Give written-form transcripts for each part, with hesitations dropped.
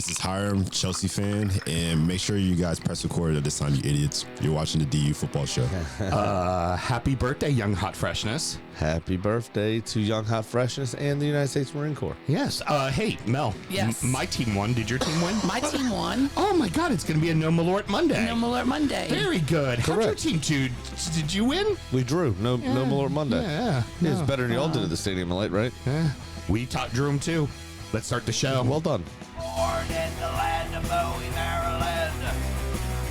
This is Hiram, Chelsea fan, and make sure you guys press record at this time, you idiots. You're watching the DU Football Show. Happy birthday, Young Hot Freshness. Happy birthday to Young Hot Freshness and the United States Marine Corps. Yes. Hey, Mel. Yes. My team won. Did your team win? My team won. Oh, my God. It's going to be a No Malort Monday. No Malort Monday. Very good. How'd your team do? Did you win? We drew. No Malort Monday. Yeah. It's better than y'all did at the Stadium of Light, right? Yeah. We drew them, too. Let's start the show. Well done. Born in the land of Bowie, Maryland.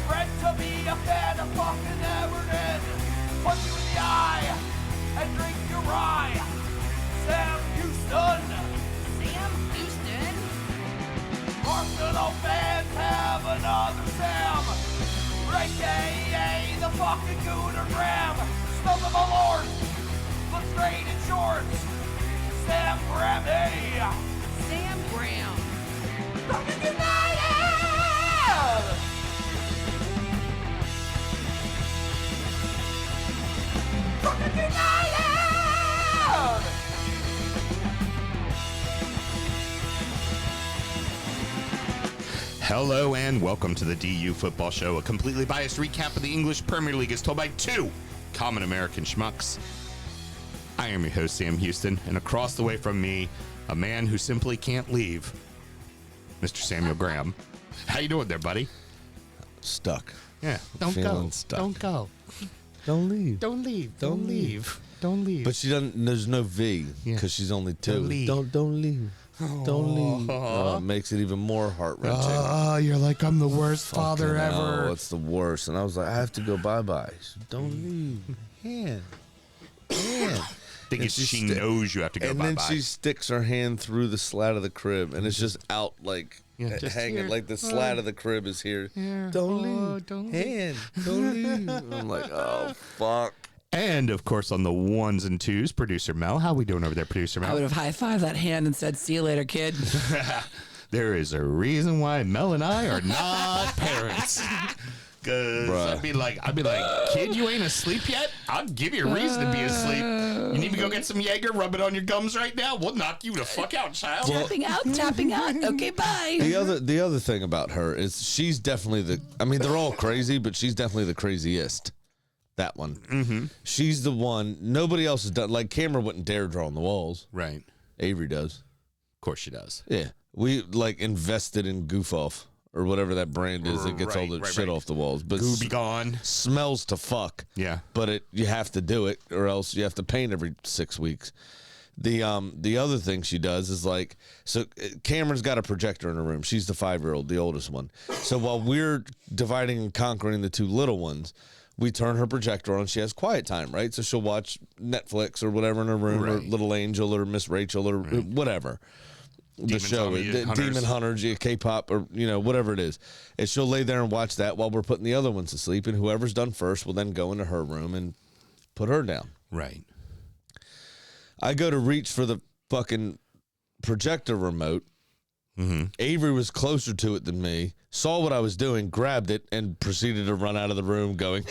Bred to be a fan of fucking Everton. Punch you in the eye and drink your rye. Sam Houston. Sam Houston. Arsenal fans have another Sam. AKA the fucking Gooner Graham. Snub of my lord. Look straight in shorts. Sam Grammy. Sam Graham. Fucking United! Fucking United! Hello and welcome to the DU Football Show, a completely biased recap of the English Premier League as told by two common American schmucks. I am your host, Sam Houston, and across the way from me, a man who simply can't leave, Mr. Samuel Graham. How you doing there, buddy? Stuck. Yeah. Don't go. Feeling stuck. Don't go. Don't leave. Don't leave. Don't Don't leave. Don't leave. But she doesn't. There's no V Yeah. because she's only two. Don't leave. Don't leave. Don't leave. It makes it even more heart wrenching. Oh, you're like, I'm the worst father ever. Oh, it's the worst. And I was like, I have to go bye. Don't leave. Hand. I think And she knows you have to go And bye-bye. then she sticks her hand through the slat of the crib, and it's just out like Yeah, just hanging, here. like the slat of the crib is here. Here. Don't Oh, leave. don't leave. Hand. Don't leave. I'm like, oh fuck. And, of course, on the ones and twos, Producer Mel. How we doing over there, Producer Mel? I would have high-fived that hand and said, see you later, kid. There is a reason why Mel and I are not parents. Cause Bruh. I'd be like, kid, you ain't asleep yet? I'll give you a reason to be asleep. You need to go get some Jaeger, rub it on your gums right now. We'll knock you the fuck out, child. Tapping out. Okay, bye. The other thing about her is she's definitely they're all crazy, but she's definitely the craziest. That one. Mm-hmm. She's the one. Nobody else has done. Like, Cameron wouldn't dare draw on the walls. Right. Avery does. Of course she does. Yeah. We, invested in Goof Off or whatever that brand is that gets all the shit off the walls. But Gooby gone. smells to fuck. Yeah. But you have to do it, or else you have to paint every 6 weeks. The other thing she does is Cameron's got a projector in her room. She's the 5-year-old, the oldest one. So while we're dividing and conquering the two little ones, we turn her projector on. She has quiet time, right? So she'll watch Netflix or whatever in her room, or Little Angel or Miss Rachel or whatever. The show, Demon Hunters, K-pop, or whatever it is. And she'll lay there and watch that while we're putting the other ones to sleep. And whoever's done first will then go into her room and put her down. Right. I go to reach for the fucking projector remote. Mm-hmm. Avery was closer to it than me, saw what I was doing, grabbed it, and proceeded to run out of the room going,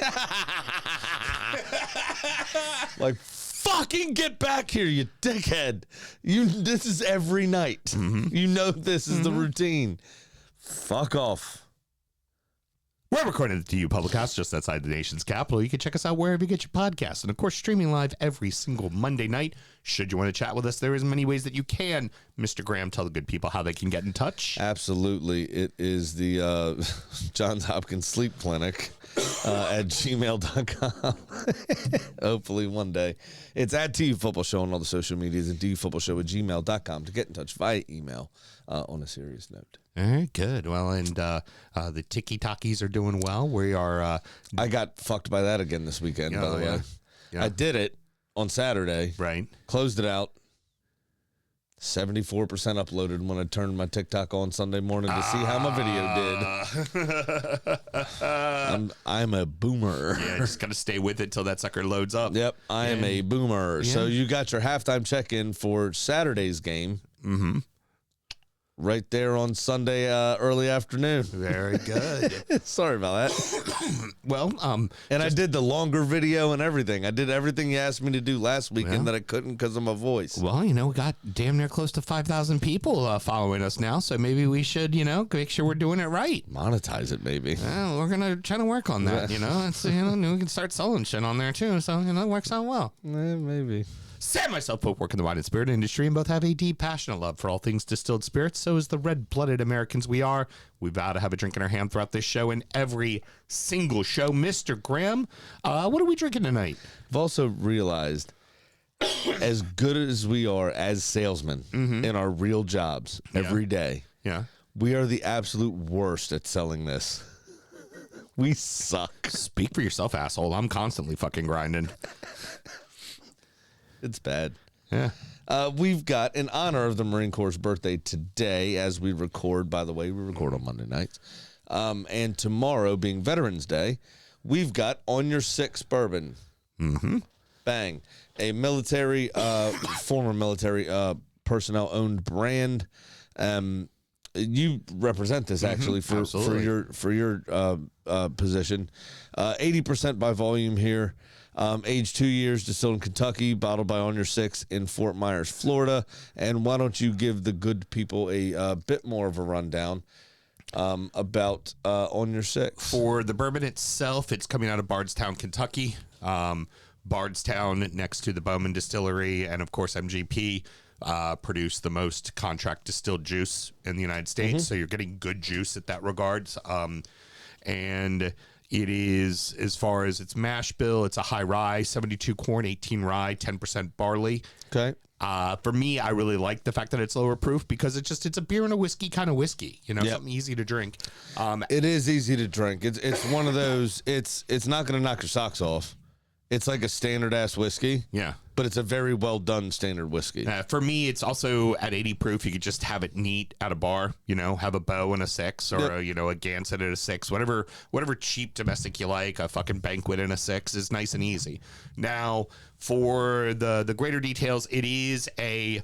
like, fucking get back here, you dickhead. This is every night. Mm-hmm. You know this is the routine. Fuck off. We're recording at the DU Public House just outside the nation's capital. You can check us out wherever you get your podcasts. And, of course, streaming live every single Monday night. Should you want to chat with us, there is many ways that you can. Mr. Graham, tell the good people how they can get in touch. Absolutely. It is the Johns Hopkins Sleep Clinic at gmail.com. Hopefully one day. It's at DU Football Show on all the social medias and dufootballshow at gmail.com to get in touch via email on a serious note. All right, good. Well, and the Tiki-Takis are doing well. We are... I got fucked by that again this weekend, by the way. Yeah. I did it on Saturday. Right. Closed it out. 74% uploaded when I turned my TikTok on Sunday morning to see how my video did. I'm a boomer. Yeah, just got to stay with it till that sucker loads up. Yep, I am a boomer. Yeah. So you got your halftime check-in for Saturday's game. Mm-hmm. right there on Sunday early afternoon. Very good. Sorry about that. Well, And I did the longer video and everything. I did everything you asked me to do last weekend that I couldn't because of my voice. well, we got damn near close to 5,000 people following us now, so maybe we should, make sure we're doing it right. Monetize it, maybe. Well, we're gonna try to work on that. It's, we can start selling shit on there too. So it works out well. Maybe. Sam and myself both work in the wine and spirit industry and both have a deep, passionate love for all things distilled spirits. So is the red-blooded Americans we are. We vow to have a drink in our hand throughout this show and every single show. Mr. Graham, what are we drinking tonight? I've also realized, as good as we are as salesmen in our real jobs every day, Yeah. we are the absolute worst at selling this. We suck. Speak for yourself, asshole. I'm constantly fucking grinding. It's bad. Yeah. We've got, in honor of the Marine Corps' birthday today, as we record, by the way, we record on Monday nights, and tomorrow being Veterans Day, we've got On Your Six Bourbon. Mm-hmm. Bang. A military, former military personnel-owned brand. You represent this actually for your position. 80% by volume here. Aged 2 years, distilled in Kentucky, bottled by On Your Six in Fort Myers, Florida. And why don't you give the good people a bit more of a rundown about On Your Six? For the bourbon itself, it's coming out of Bardstown, Kentucky. Bardstown, next to the Bowman Distillery, and of course MGP, produce the most contract distilled juice in the United States. So you're getting good juice at that regards. And it is, as far as its mash bill, it's a high rye, 72 corn, 18 rye, 10% barley. Okay. For me, I really like the fact that it's lower proof because it's a beer and a whiskey kind of whiskey, something easy to drink. It is easy to drink. It's one of those, it's not going to knock your socks off. It's like a standard ass whiskey. Yeah. But it's a very well done standard whiskey. For me, it's also at 80 proof. You could just have it neat at a bar, have a bow and a 6 or, a Gansett at a 6, whatever cheap domestic you like, a fucking banquet and a 6 is nice and easy. Now, for the greater details, it is a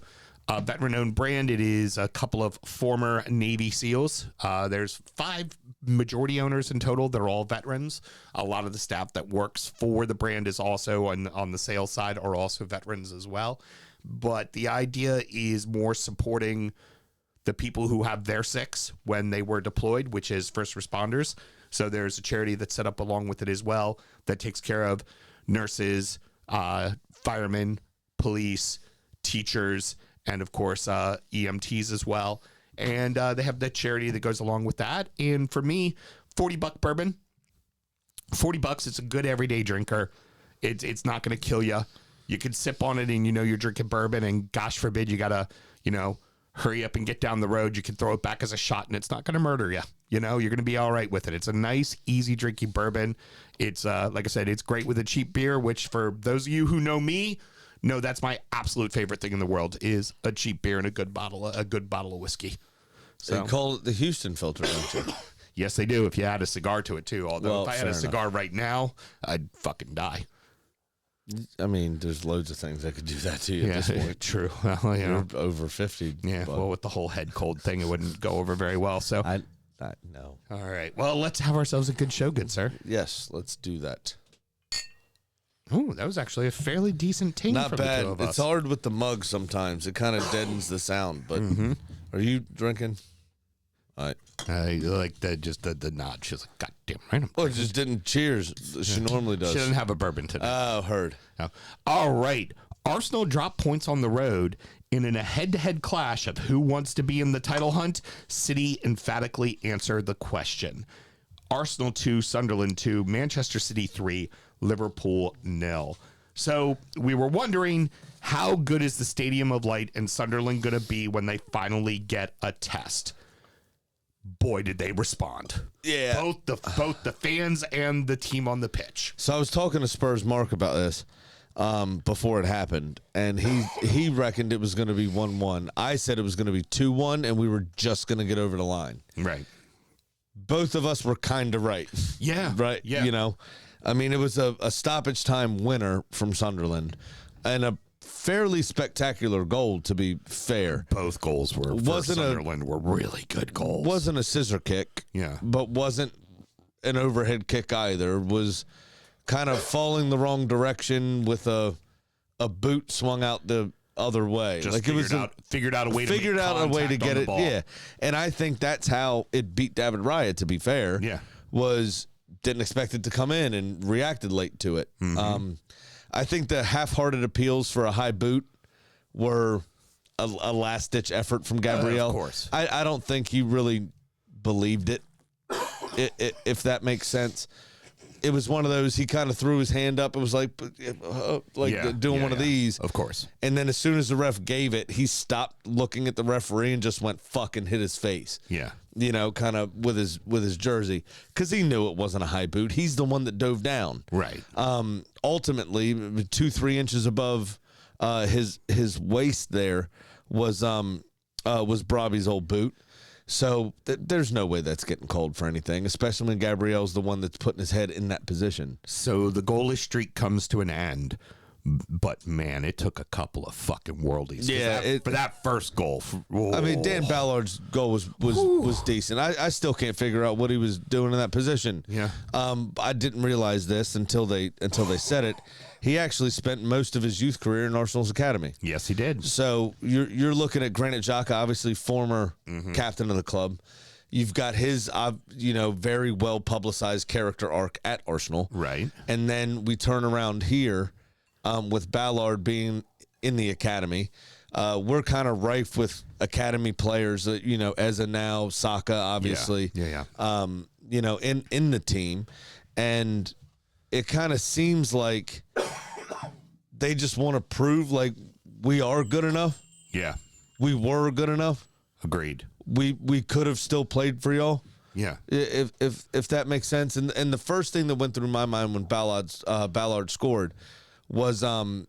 veteran-owned brand. It is a couple of former Navy SEALs. There's 5 majority owners in total. They're all veterans. A lot of the staff that works for the brand is also on the sales side are also veterans as well. But the idea is more supporting the people who have their 6 when they were deployed, which is first responders. So there's a charity that's set up along with it as well that takes care of nurses, firemen, police, teachers, and of course, EMTs as well. And they have that charity that goes along with that. And for me, $40 bourbon, $40, it's a good everyday drinker. It's not going to kill you. You can sip on it and you're drinking bourbon, and gosh forbid you got to, hurry up and get down the road. You can throw it back as a shot and it's not going to murder you. You're going to be all right with it. It's a nice, easy drinking bourbon. It's, like I said, it's great with a cheap beer, which for those of you who know me, no, that's my absolute favorite thing in the world is a cheap beer and a good bottle of whiskey. So they call it the Houston filter, don't you? Yes, they do. If you add a cigar to it too. Although if I had a cigar right now, I'd fucking die. I mean, there's loads of things that could do that to you at this point. True. Well, You're over 50. Yeah. But well, with the whole head cold thing, it wouldn't go over very well. So no. All right. Well, let's have ourselves a good show, good sir. Yes, let's do that. Oh, that was actually a fairly decent ting. Not from bad. The two of us. It's hard with the mug sometimes. It kind of deadens the sound. But Are you drinking? All right. Like the nod. She's like, God damn right. Or just didn't cheers. She normally does. She doesn't have a bourbon today. Oh, heard. No. All right. Arsenal dropped points on the road in a head-to-head clash of who wants to be in the title hunt. City emphatically answered the question. Arsenal 2, Sunderland 2, Manchester City 3, Liverpool 0. So we were wondering, how good is the Stadium of Light in Sunderland going to be when they finally get a test? Boy, did they respond. Yeah. Both the fans and the team on the pitch. So I was talking to Spurs Mark about this before it happened, and he reckoned it was going to be 1-1. I said it was going to be 2-1, and we were just going to get over the line. Right. Both of us were kind of right. Yeah. Right? Yeah. I mean, it was a stoppage time winner from Sunderland and a fairly spectacular goal, to be fair. Both goals were for Sunderland were really good goals. Wasn't a scissor kick, but wasn't an overhead kick either. Was kind of falling the wrong direction with a boot swung out the other way. Just figured out a way to get it. Ball. Yeah, and I think that's how it beat David Raya. To be fair, didn't expect it to come in and reacted late to it. Mm-hmm. I think the half-hearted appeals for a high boot were a last-ditch effort from Gabriel. Of course. I don't think he really believed it, if that makes sense. It was one of those, he kind of threw his hand up. It was like doing one of these. Of course. And then as soon as the ref gave it, he stopped looking at the referee and just went fucking hit his face. Yeah. You know, kind of with his jersey, because he knew it wasn't a high boot. He's the one that dove down. Right. Ultimately, 2-3 inches above his waist there was Brobby's old boot. So there's no way that's getting called for anything, especially when Gabriel's the one that's putting his head in that position. So the goalless streak comes to an end. But, man, it took a couple of fucking worldies. Yeah. For that first goal. I mean, Dan Ballard's goal was decent. I still can't figure out what he was doing in that position. Yeah. I didn't realize this until they said it. He actually spent most of his youth career in Arsenal's academy. Yes, he did. So you're looking at Granit Xhaka, obviously former captain of the club. You've got his, very well publicized character arc at Arsenal. Right. And then we turn around here. With Ballard being in the academy, we're kind of rife with academy players. As of now, Saka obviously. Yeah. In the team, and it kind of seems like they just want to prove like we are good enough. Yeah, we were good enough. Agreed. We could have still played for y'all. Yeah, if that makes sense. And the first thing that went through my mind when Ballard scored. Was that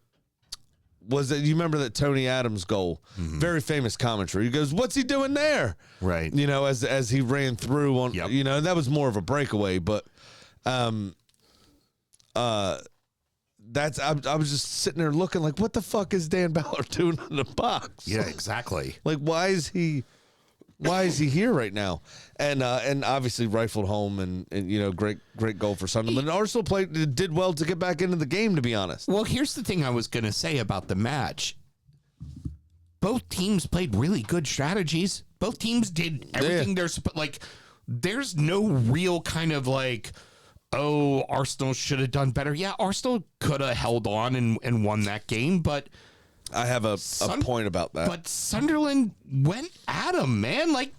you remember that Tony Adams goal? Mm-hmm. Very famous commentary. He goes, "What's he doing there?" Right. As he ran through on. Yep. And that was more of a breakaway, but I was just sitting there looking like, what the fuck is Dan Ballard doing in the box? Yeah, exactly. Like, why is he here right now? And obviously rifled home and great goal for Sunderland. And Arsenal did well to get back into the game, to be honest. Well, here's the thing I was going to say about the match. Both teams played really good strategies. Both teams did everything there's no real kind of like, oh, Arsenal should have done better. Yeah, Arsenal could have held on and won that game, but I have a point about that. But Sunderland went at him, man. Like,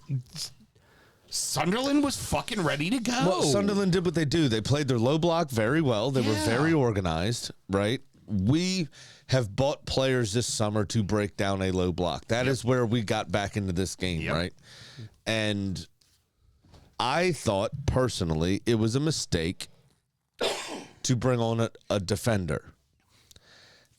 Sunderland was fucking ready to go. Well, Sunderland did what they do. They played their low block very well. They were very organized, right? We have bought players this summer to break down a low block. That is where we got back into this game, right? And I thought, personally, it was a mistake to bring on a defender.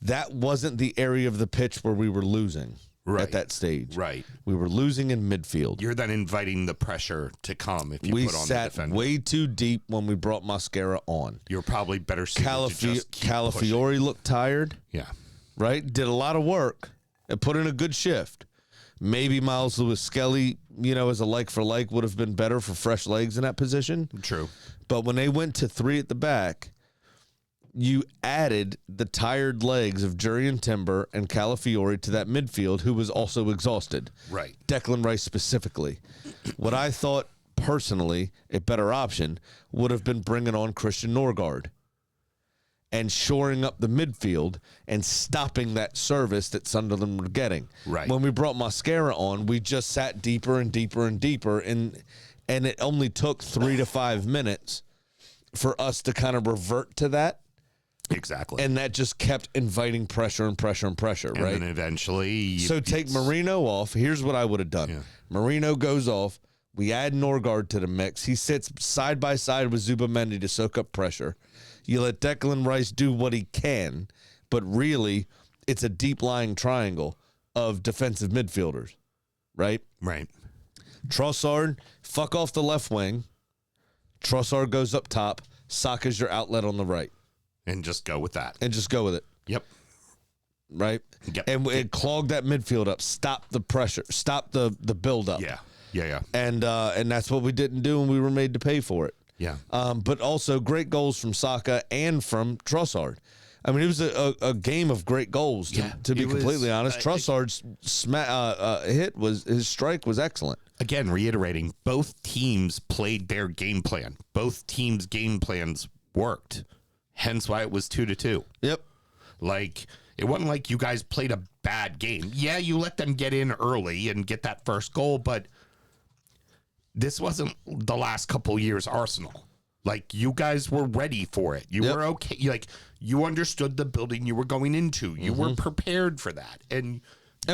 That wasn't the area of the pitch where we were losing at that stage. Right. We were losing in midfield. You're then inviting the pressure to come if you put on the defender. We sat way too deep when we brought Mosquera on. You're probably better suited to just keep Calafiore pushing. looked tired. Yeah. Right? Did a lot of work and put in a good shift. Maybe Miles Lewis-Skelly, as a like for like, would have been better for fresh legs in that position. True. But when they went to three at the back, you added the tired legs of Jurriën Timber and Calafiore to that midfield, who was also exhausted. Right. Declan Rice specifically. What I thought, personally, a better option would have been bringing on Christian Norgard and shoring up the midfield and stopping that service that Sunderland were getting. Right. When we brought Mosquera on, we just sat deeper and deeper and deeper, and it only took 3 to 5 minutes for us to kind of revert to that. Exactly. And that just kept inviting pressure and pressure and pressure, right? And then eventually... take Marino off. Here's what I would have done. Yeah. Marino goes off. We add Norgard to the mix. He sits side by side with Zubamendi to soak up pressure. You let Declan Rice do what he can, but really, it's a deep-lying triangle of defensive midfielders, right? Right. Trossard, fuck off the left wing. Trossard goes up top. Saka's your outlet on the right. And just go with that. And just go with it. Yep. right? Yep. And it clogged that midfield up, stopped the pressure, stopped the build up. Yeah. And that's what we didn't do, and we were made to pay for it. Yeah. But also great goals from Saka and from Trossard. I mean, it was a game of great goals. To be completely honest, Trossard's his strike was excellent. Again, reiterating, both teams played their game plan. Both teams' game plans worked. Hence why it was 2-2. Yep. Like, it wasn't like you guys played a bad game. Yeah, you let them get in early and get that first goal, but this wasn't the last couple years Arsenal. Like, you guys were ready for it. You were okay. Like, you understood the building you were going into. You were prepared for that. And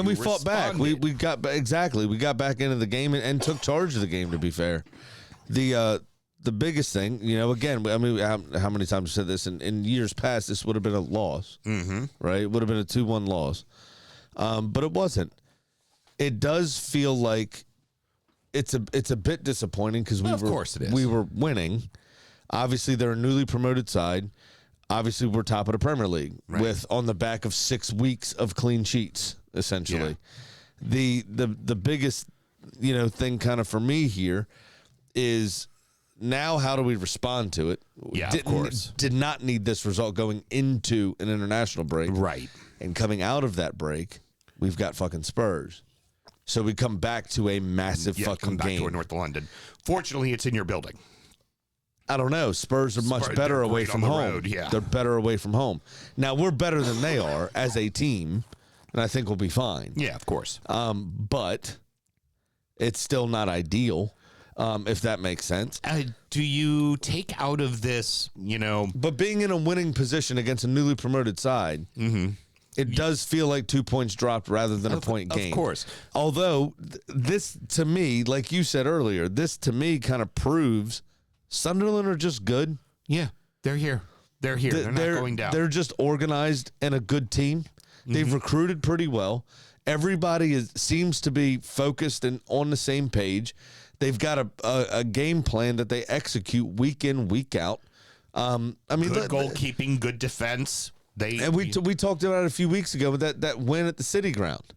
we fought back. We got back into the game and took charge of the game, to be fair. The biggest thing, again, I mean, how many times I said this? In years past, this would have been a loss, right? It would have been a 2-1 loss. But it wasn't. It does feel like it's a bit disappointing because we were winning. Obviously, they're a newly promoted side. Obviously, we're top of the Premier League with on the back of 6 weeks of clean sheets, essentially. Yeah. The biggest thing kind of for me here is now how do we respond to it? Yeah, of course. Did not need this result going into an international break. Right. And coming out of that break, we've got fucking Spurs. So we come back to a massive fucking game. To a North London. Fortunately, it's in your building. I don't know. Spurs are much better away from home. Road, yeah. They're better away from home. Now, we're better than they are as a team, and I think we'll be fine. Yeah, of course. But it's still not ideal, if that makes sense. Do you take out of this, But being in a winning position against a newly promoted side, it does feel like 2 points dropped rather than a point gain. Of course. Although, this to me, like you said earlier, this to me kind of proves Sunderland are just good. Yeah, they're here. They're here. They're not going down. They're just organized and a good team. They've recruited pretty well. Everybody seems to be focused and on the same page. They've got a game plan that they execute week in, week out. I mean, good goalkeeping, good defense. We talked about it a few weeks ago with that win at the City Ground,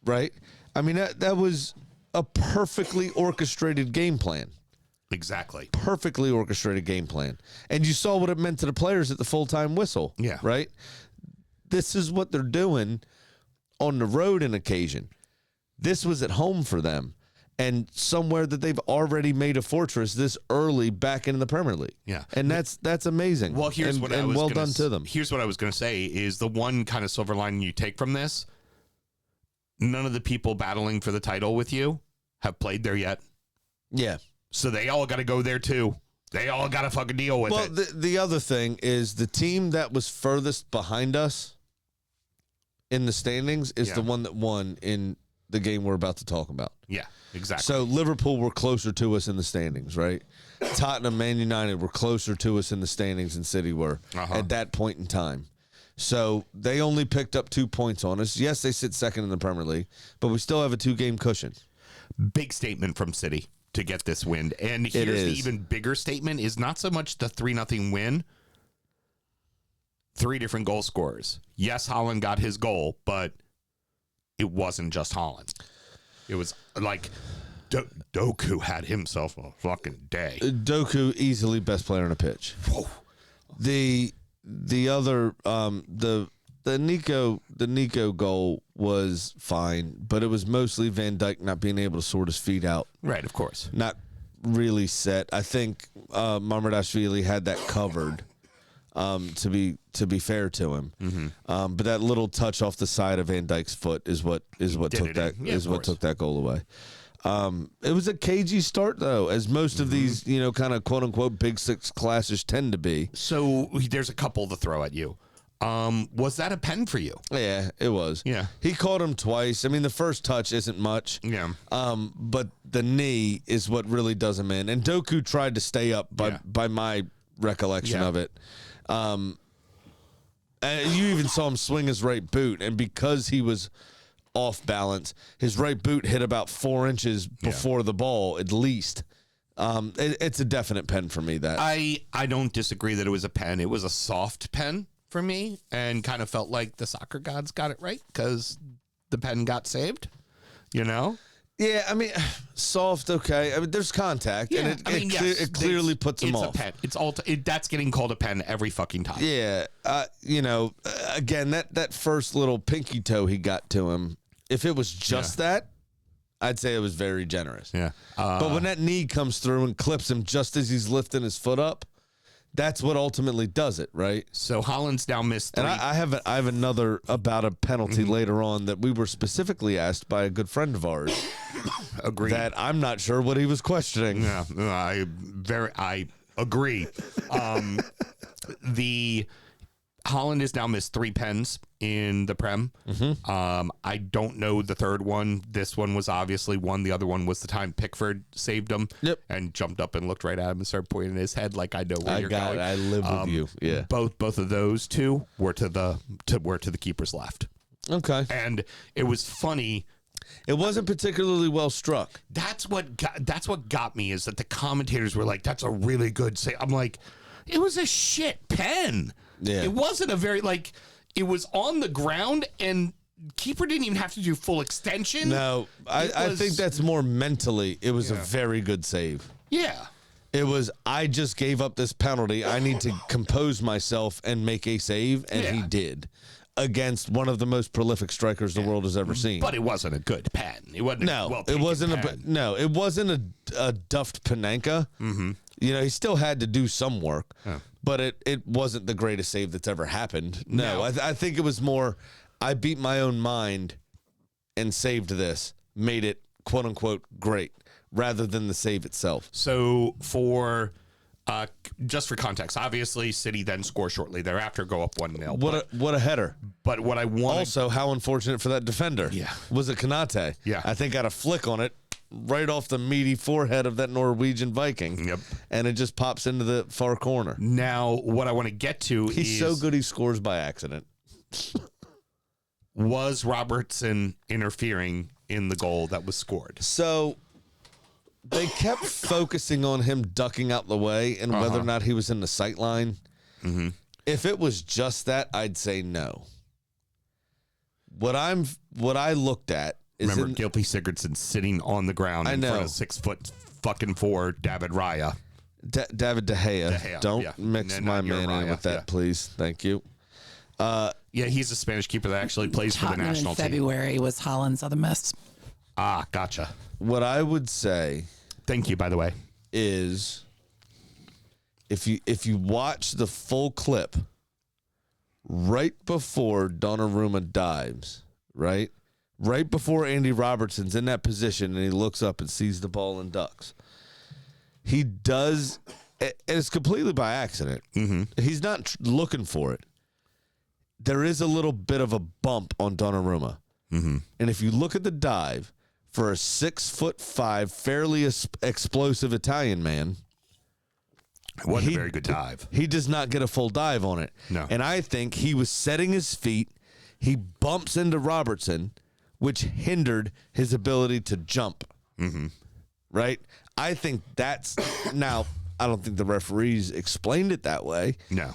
right? I mean, that was a perfectly orchestrated game plan. Exactly. Perfectly orchestrated game plan. And you saw what it meant to the players at the full-time whistle. Yeah. Right? This is what they're doing on the road on occasion. This was at home for them. And somewhere that they've already made a fortress this early back into the Premier League. Yeah. And that's amazing. Well, here's what I was well done to them. Here's what I was going to say is the one kind of silver lining you take from this, none of the people battling for the title with you have played there yet. Yeah. So they all got to go there too. They all got to fucking deal with it. Well, the other thing is the team that was furthest behind us in the standings is the one that won in the game we're about to talk about. Yeah, exactly. So Liverpool were closer to us in the standings, right? Tottenham, Man United were closer to us in the standings than City were at that point in time. So they only picked up 2 points on us. Yes, they sit second in the Premier League, but we still have a 2-game cushion. Big statement from City to get this win. And here's the even bigger statement is not so much the 3-0 win. 3 different goal scorers. Yes, Haaland got his goal, but it wasn't just Haaland. It was like Doku had himself a fucking day. Doku easily best player on the pitch. Whoa. The other the Nico goal was fine, but it was mostly Van Dijk not being able to sort his feet out. Right, of course. Not really set. I think Mamardashvili had that covered. To be fair to him, but that little touch off the side of Van Dijk's foot is what took that goal away. It was a cagey start though, as most of these kind of quote unquote Big Six classes tend to be. So there's a couple to throw at you. Was that a pen for you? Yeah, it was. Yeah, he caught him twice. I mean, the first touch isn't much. Yeah. But the knee is what really does him in. And Doku tried to stay up by my recollection of it. And you even saw him swing his right boot, and because he was off balance, his right boot hit about 4 inches before the ball, at least. It's a definite pen for me. That I don't disagree that it was a pen. It was a soft pen for me, and kind of felt like the soccer gods got it right because the pen got saved, you know? Yeah, I mean, soft, okay. I mean, there's contact, and it clearly puts him off. It's a pen. That's getting called a pen every fucking time. Yeah, again, that first little pinky toe he got to him, if it was just that, I'd say it was very generous. Yeah. But when that knee comes through and clips him just as he's lifting his foot up, that's what ultimately does it, right? So Holland's now missed 3. And I have another about a penalty later on that we were specifically asked by a good friend of ours. Agreed. That I'm not sure what he was questioning. Yeah, I agree. The Holland has now missed 3 pens in the Prem. I don't know the third one. This one was obviously one. The other one was the time Pickford saved him and jumped up and looked right at him and started pointing his head like I know where you're going. I live with you. Yeah. Both of those two were to the keeper's left. Okay. And it was funny. It wasn't particularly well struck. That's what got me is that the commentators were like, "That's a really good save." I'm like, it was a shit pen. Yeah. It wasn't a very it was on the ground and keeper didn't even have to do full extension. No, I think that's more mentally. It was a very good save. Yeah. It was, I just gave up this penalty. I need to compose myself and make a save, and he did. Against one of the most prolific strikers the world has ever seen. But it wasn't a good pen. It wasn't it wasn't a duffed Panenka. Mm-hmm. You know, he still had to do some work, but it wasn't the greatest save that's ever happened. No. I think it was more, I beat my own mind and saved this, made it quote unquote great, rather than the save itself. So for just for context, obviously City then score shortly thereafter, go up 1-0. What a header! But what I want also, how unfortunate for that defender. Yeah, was it Konate? Yeah, I think got a flick on it right off the meaty forehead of that Norwegian Viking. Yep, and it just pops into the far corner. Now, what I want to get to he's so good he scores by accident. Was Robertson interfering in the goal that was scored? So they kept focusing on him ducking out the way and whether or not he was in the sight line. Mm-hmm. If it was just that, I'd say no. What I looked at is remember Gylfi Sigurdsson sitting on the ground in front of 6'4" David Raya. David De Gea. Don't mix my man in with that, please. Thank you. He's a Spanish keeper that actually plays for the national team. In February was Holland's other miss. Ah, gotcha. What I would say, thank you, by the way, is if you watch the full clip right before Donnarumma dives, right before Andy Robertson's in that position and he looks up and sees the ball and ducks, he does, and it's completely by accident. Mm-hmm. He's not looking for it. There is a little bit of a bump on Donnarumma. Mm-hmm. And if you look at the dive for a 6'5", fairly explosive Italian man, it wasn't a very good dive. He does not get a full dive on it. No. And I think he was setting his feet. He bumps into Robertson, which hindered his ability to jump. Mm-hmm. Right? I think that's now. I don't think the referees explained it that way. No.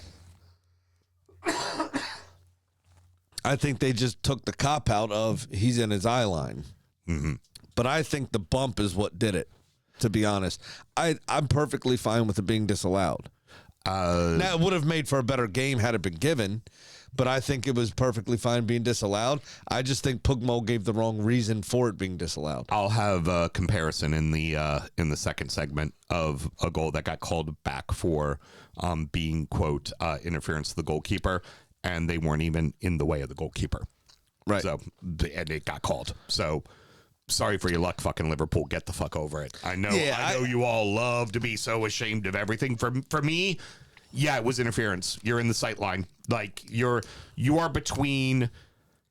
I think they just took the cop out of he's in his eye line. Mm-hmm. But I think the bump is what did it, to be honest. I'm perfectly fine with it being disallowed. Now, it would have made for a better game had it been given, but I think it was perfectly fine being disallowed. I just think Pugmo gave the wrong reason for it being disallowed. I'll have a comparison in the second segment of a goal that got called back for being, quote, interference to the goalkeeper, and they weren't even in the way of the goalkeeper. Right. So, and it got called. So, sorry for your luck, fucking Liverpool. Get the fuck over it. I know. Yeah, I know you all love to be so ashamed of everything. For me, yeah, it was interference. You're in the sight line. Like you are between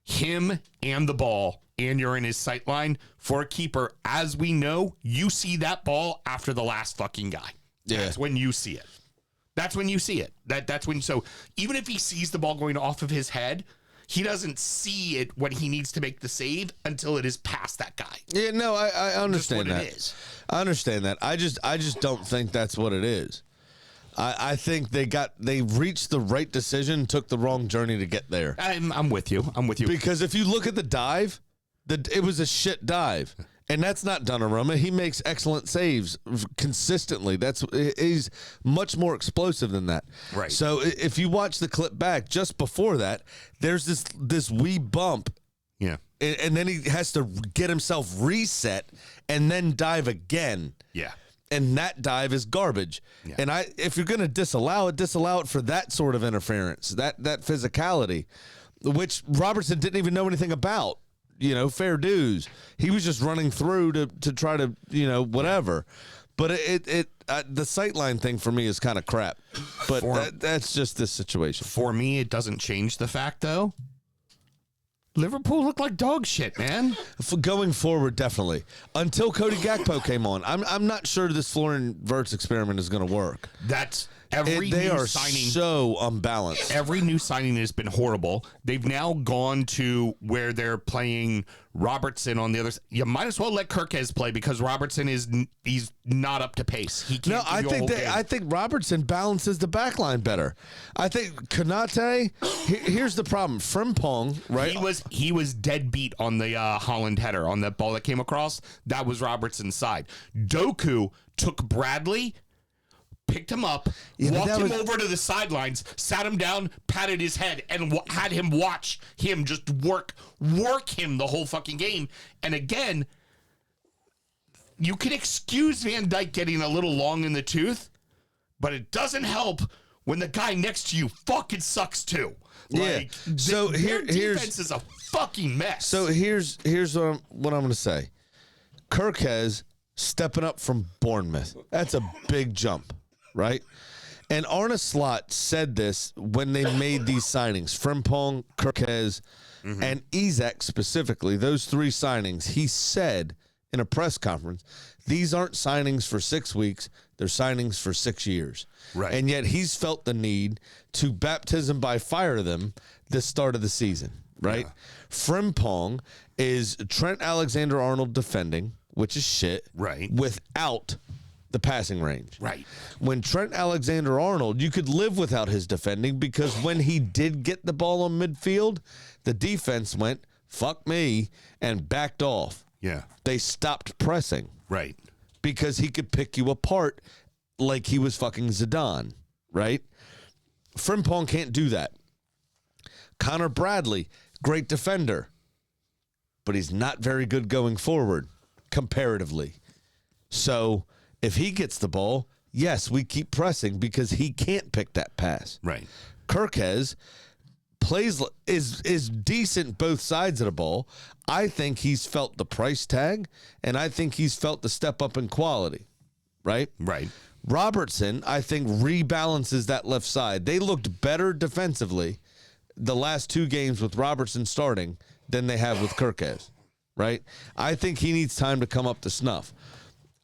him and the ball, and you're in his sight line. For a keeper, as we know, you see that ball after the last fucking guy. Yeah. That's when you see it. That's when you see it. That's when. So even if he sees the ball going off of his head, he doesn't see it when he needs to make the save until it is past that guy. Yeah, no, I understand that. It is. I understand that. I just don't think that's what it is. I think they reached the right decision, took the wrong journey to get there. I'm with you. Because if you look at the dive, it was a shit dive. And that's not Donnarumma. He makes excellent saves consistently. He's much more explosive than that. Right. So if you watch the clip back, just before that, there's this wee bump. Yeah. And then he has to get himself reset and then dive again. Yeah. And that dive is garbage. Yeah. And if you're going to disallow it for that sort of interference, that physicality, which Robertson didn't even know anything about. Fair dues. He was just running through to try to, whatever. But the sightline thing for me is kind of crap. But that's just this situation. For me, it doesn't change the fact, though. Liverpool looked like dog shit, man. Going forward, definitely. Until Cody Gakpo came on, I'm not sure this Florian Wirtz experiment is going to work. They are so unbalanced. Every new signing has been horrible. They've now gone to where they're playing Robertson on the other side. You might as well let Kirkez play because Robertson he's not up to pace. He can't. I think Robertson balances the back line better. I think Konate. Here's the problem: Frimpong, right? He was dead beat on the Holland header on that ball that came across. That was Robertson's side. Doku took Bradley. Picked him up, walked him over to the sidelines, sat him down, patted his head, and had him watch him just work him the whole fucking game. And again, you can excuse Van Dijk getting a little long in the tooth, but it doesn't help when the guy next to you fucking sucks too. Like, so their defense is a fucking mess. So here's what I'm going to say. Kirkez stepping up from Bournemouth. That's a big jump. Right? And Arne Slot said this when they made these signings. Frimpong, Kirkez, and Isak specifically, those three signings, he said in a press conference, these aren't signings for 6 weeks, they're signings for 6 years. Right. And yet he's felt the need to baptism by fire them the start of the season. Right? Yeah. Frimpong is Trent Alexander-Arnold defending, which is shit. Right. Without the passing range. Right. When Trent Alexander-Arnold, you could live without his defending because when he did get the ball on midfield, the defense went, fuck me, and backed off. Yeah. They stopped pressing. Right. Because he could pick you apart like he was fucking Zidane. Right? Frimpong can't do that. Connor Bradley, great defender, but he's not very good going forward, comparatively. So if he gets the ball, yes, we keep pressing because he can't pick that pass. Right. Kirkez is decent both sides of the ball. I think he's felt the price tag, and I think he's felt the step up in quality. Right? Right. Robertson, I think, rebalances that left side. They looked better defensively the last two games with Robertson starting than they have with Kirkez. Right? I think he needs time to come up to snuff.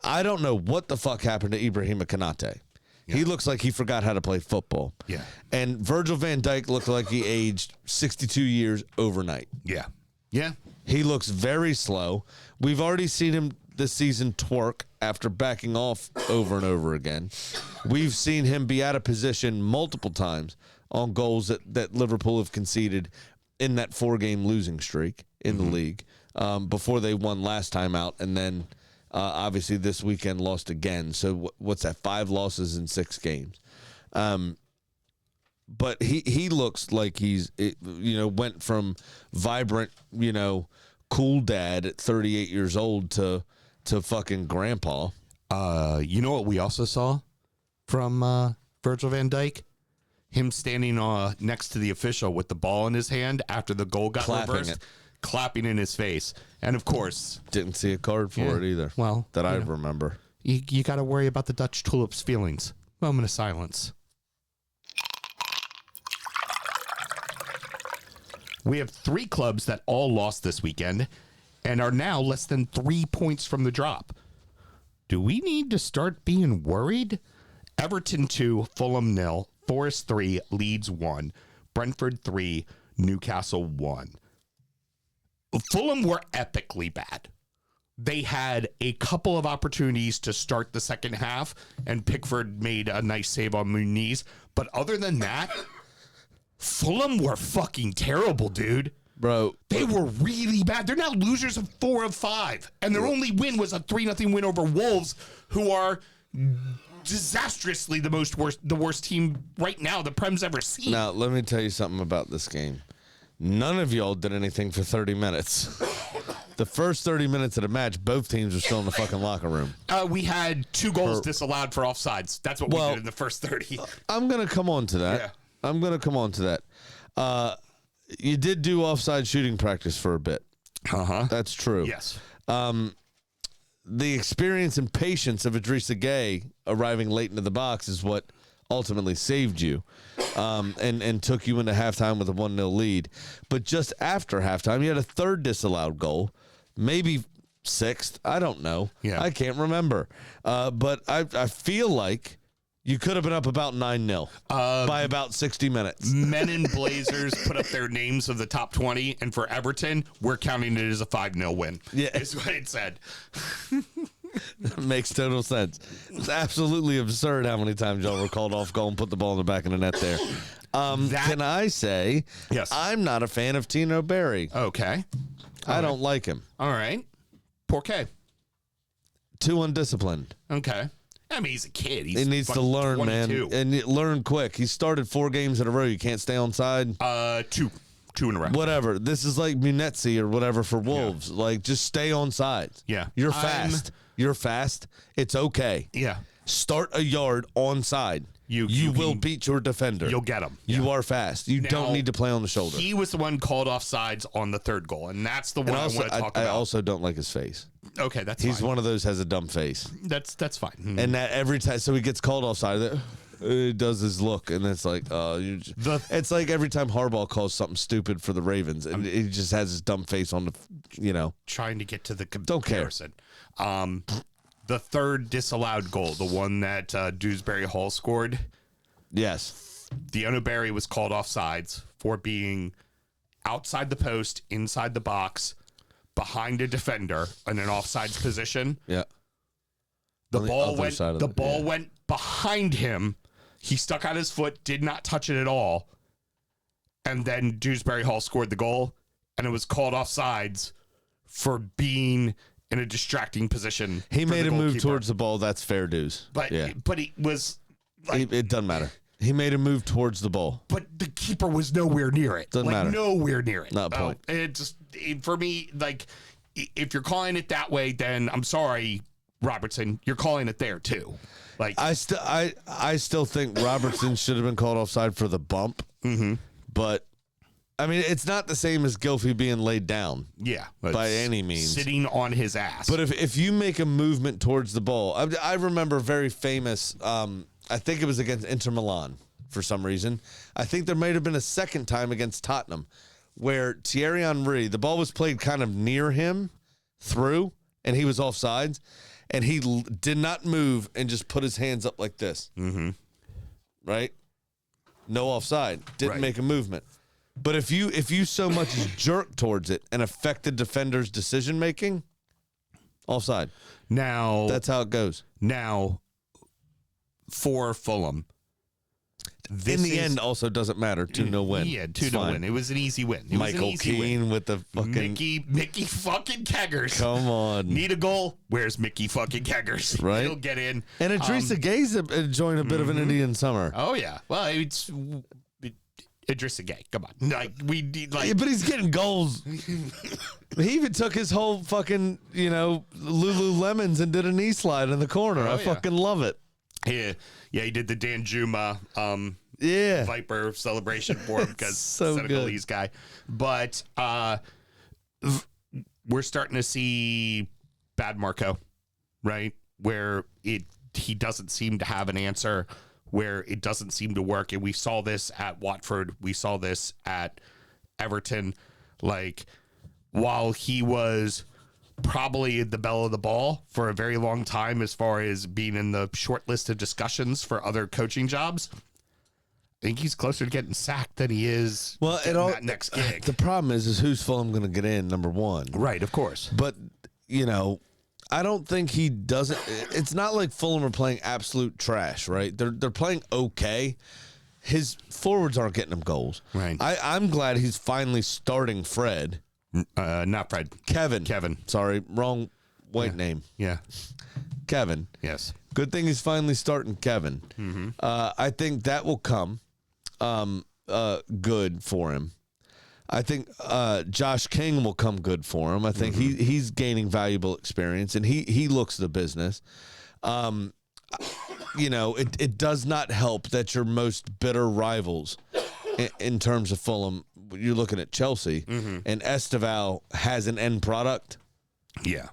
I don't know what the fuck happened to Ibrahima Konate. Yeah. He looks like he forgot how to play football. Yeah. And Virgil van Dijk looked like he aged 62 years overnight. Yeah. Yeah. He looks very slow. We've already seen him this season twerk after backing off over and over again. We've seen him be out of position multiple times on goals that Liverpool have conceded in that 4-game losing streak in the league before they won last time out, and then obviously this weekend lost again. So what's that? 5 losses in 6 games. But he looks like he's went from vibrant, cool dad at 38 years old to fucking grandpa. You know what we also saw from Virgil van Dijk? Him standing next to the official with the ball in his hand after the goal got reversed. Clapping in his face. And of course, didn't see a card for it either. Well, that I remember. You got to worry about the Dutch tulips' feelings. Moment of silence. We have 3 clubs that all lost this weekend and are now less than 3 points from the drop. Do we need to start being worried? Everton 2, Fulham 0, Forest 3, Leeds 1, Brentford 3, Newcastle 1. Fulham were epically bad. they had a couple of opportunities to start the second half, and Pickford made a nice save on Muniz. But other than that, Fulham were fucking terrible, dude. Bro, They were really bad. They're now losers of 4 of 5, and their only win was a 3-0 win over Wolves, who are disastrously the worst team right now the Prem's ever seen. now let me tell you something about this game. None of y'all did anything for 30 minutes. The first 30 minutes of the match, both teams were still in the fucking locker room. We had 2 goals disallowed for offsides. That's what we did in the first 30. I'm going to come on to that. Yeah. I'm going to come on to that. You did do offside shooting practice for a bit. Uh-huh. That's true. Yes. The experience and patience of Idrissa Gueye arriving late into the box is what ultimately saved you and took you into halftime with a 1-0 lead. But just after halftime, you had a third disallowed goal, maybe 6th. I don't know. Yeah. I can't remember. But I feel like you could have been up about 9-0 by about 60 minutes. Men in Blazers put up their names of the top 20, and for Everton, we're counting it as a 5-0 win. Yeah. Is what it said. Makes total sense. It's absolutely absurd how many times y'all were called off goal and put the ball in the back of the net there. Can I say, Yes. I'm not a fan of Tino Berry. Okay. I don't like him. All right. Porqué. Too undisciplined. Okay. I mean, he's a kid. He needs to learn, 22. man, and learn quick. He started 4 games in a row. You can't stay on side. 2 in a row. Whatever. This is like Munetzi or whatever for Wolves. Yeah. Like, just stay on sides. Yeah. You're fast. You're fast. It's okay. Yeah. Start a yard on side. You will beat your defender. You'll get him. You are fast. You don't need to play on the shoulder. He was the one called off sides on the 3rd goal, and that's the one I want to talk about. I also don't like his face. Okay, that's He's fine. one of those has a dumb face. That's fine. And that every time, so he gets called offside, it does his look, and it's like, it's like every time Harbaugh calls something stupid for the Ravens, and he just has his dumb face on the, trying to get to the Don't care. comparison. The 3rd disallowed goal, the one that Dewsbury Hall scored, yes. Deono Berry was called offsides for being outside the post, inside the box, behind a defender in an offsides position. Yeah. The On ball other went. side of The ball went behind him. He stuck out his foot, did not touch it at all, and then Dewsbury Hall scored the goal, and it was called offsides for being in a distracting position. He for made the a move goalkeeper. towards the ball. That's fair dues. But it was like, It doesn't matter. He made a move towards the ball. but the keeper was nowhere near it. Doesn't matter. Nowhere near it. Not a point. For me, like, if you're calling it that way, then I'm sorry, Robertson, you're calling it there too. Like, I still think Robertson should have been called offside for the bump. Mm-hmm. But I mean, it's not the same as Gilfy being laid down. yeah, by any means. sitting on his ass. But if you make a movement towards the ball, I remember a very famous. I think it was against Inter Milan for some reason. I think there might have been a second time against Tottenham where Thierry Henry, the ball was played kind of near him through, and he was offsides, and he did not move and just put his hands up like this. Mm-hmm. Right? No offside. Didn't make a movement. But if you so much as jerk towards it and affect the defender's decision making, offside. now That's how it goes. now for Fulham. In the end, also doesn't matter. 2-0 win. Yeah, It's 2-0 fine. win. It was an easy win. It was an Michael easy win. Keane with the fucking. Mickey fucking Keggers. Come on. Need a goal? Where's Mickey fucking Keggers? Right. He'll get in. And Idrissa Gueye's enjoying a bit of an Indian summer. Oh yeah. Well, it's Idrissa Gueye. Come on. Like we need like. Yeah, but he's getting goals. He even took his whole fucking, Lululemons and did a knee slide in the corner. I yeah. fucking love it. Yeah, he did the Dan Juma Yeah. Viper celebration for him because So Senegalese guy. But we're starting to see bad Marco, right? Where he doesn't seem to have an answer, where it doesn't seem to work. And we saw this at Watford. We saw this at Everton. Like, while he was probably the belle of the ball for a very long time as far as being in the short list of discussions for other coaching jobs, I think he's closer to getting sacked than he is Well, getting that next gig. The problem is who's Fulham going to get in, number one. Right, of course. But I don't think he doesn't. It's not like Fulham are playing absolute trash, right? They're playing okay. His forwards aren't getting him goals. Right. I'm glad he's finally starting Fred. Not Fred. Kevin. Sorry, wrong white name. Yeah. Kevin. Yes. Good thing he's finally starting Kevin. Mm-hmm. I think that will come good for him. I think Josh King will come good for him. I think he's gaining valuable experience, and he looks the business. It does not help that your most bitter rivals in terms of Fulham, you're looking at Chelsea, and Esteval has an end product. Yeah.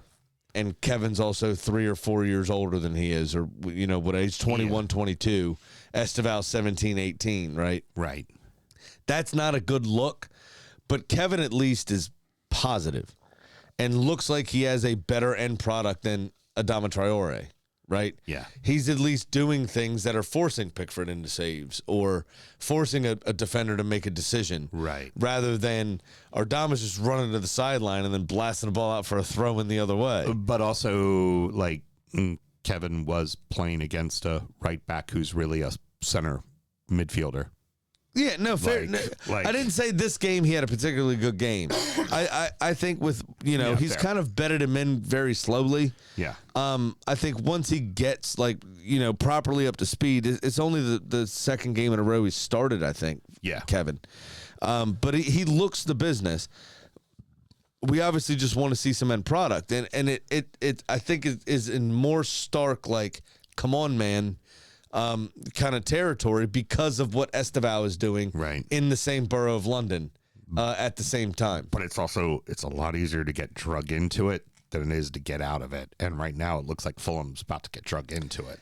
And Kevin's also 3 or 4 years older than he is, or, what age? 21, 22. Esteval 17, 18, right? Right. That's not a good look, but Kevin at least is positive and looks like he has a better end product than Adama Traore, right? Yeah. He's at least doing things that are forcing Pickford into saves or forcing a defender to make a decision. Right. Rather than Adama's just running to the sideline and then blasting the ball out for a throw in the other way. But also, Kevin was playing against a right back who's really a center midfielder. Yeah, no, fair. Like- I didn't say this game he had a particularly good game. I think with, he's fair. kind of bedded him in very slowly. Yeah. I think once he gets, properly up to speed, it's only the second game in a row he started, I think. Yeah. Kevin. But he looks the business. We obviously just want to see some end product. And it I think it is in more stark, come on, man, kind of territory because of what Esteval is doing in the same borough of London at the same time. But it's a lot easier to get drug into it than it is to get out of it. And right now it looks like Fulham's about to get drug into it.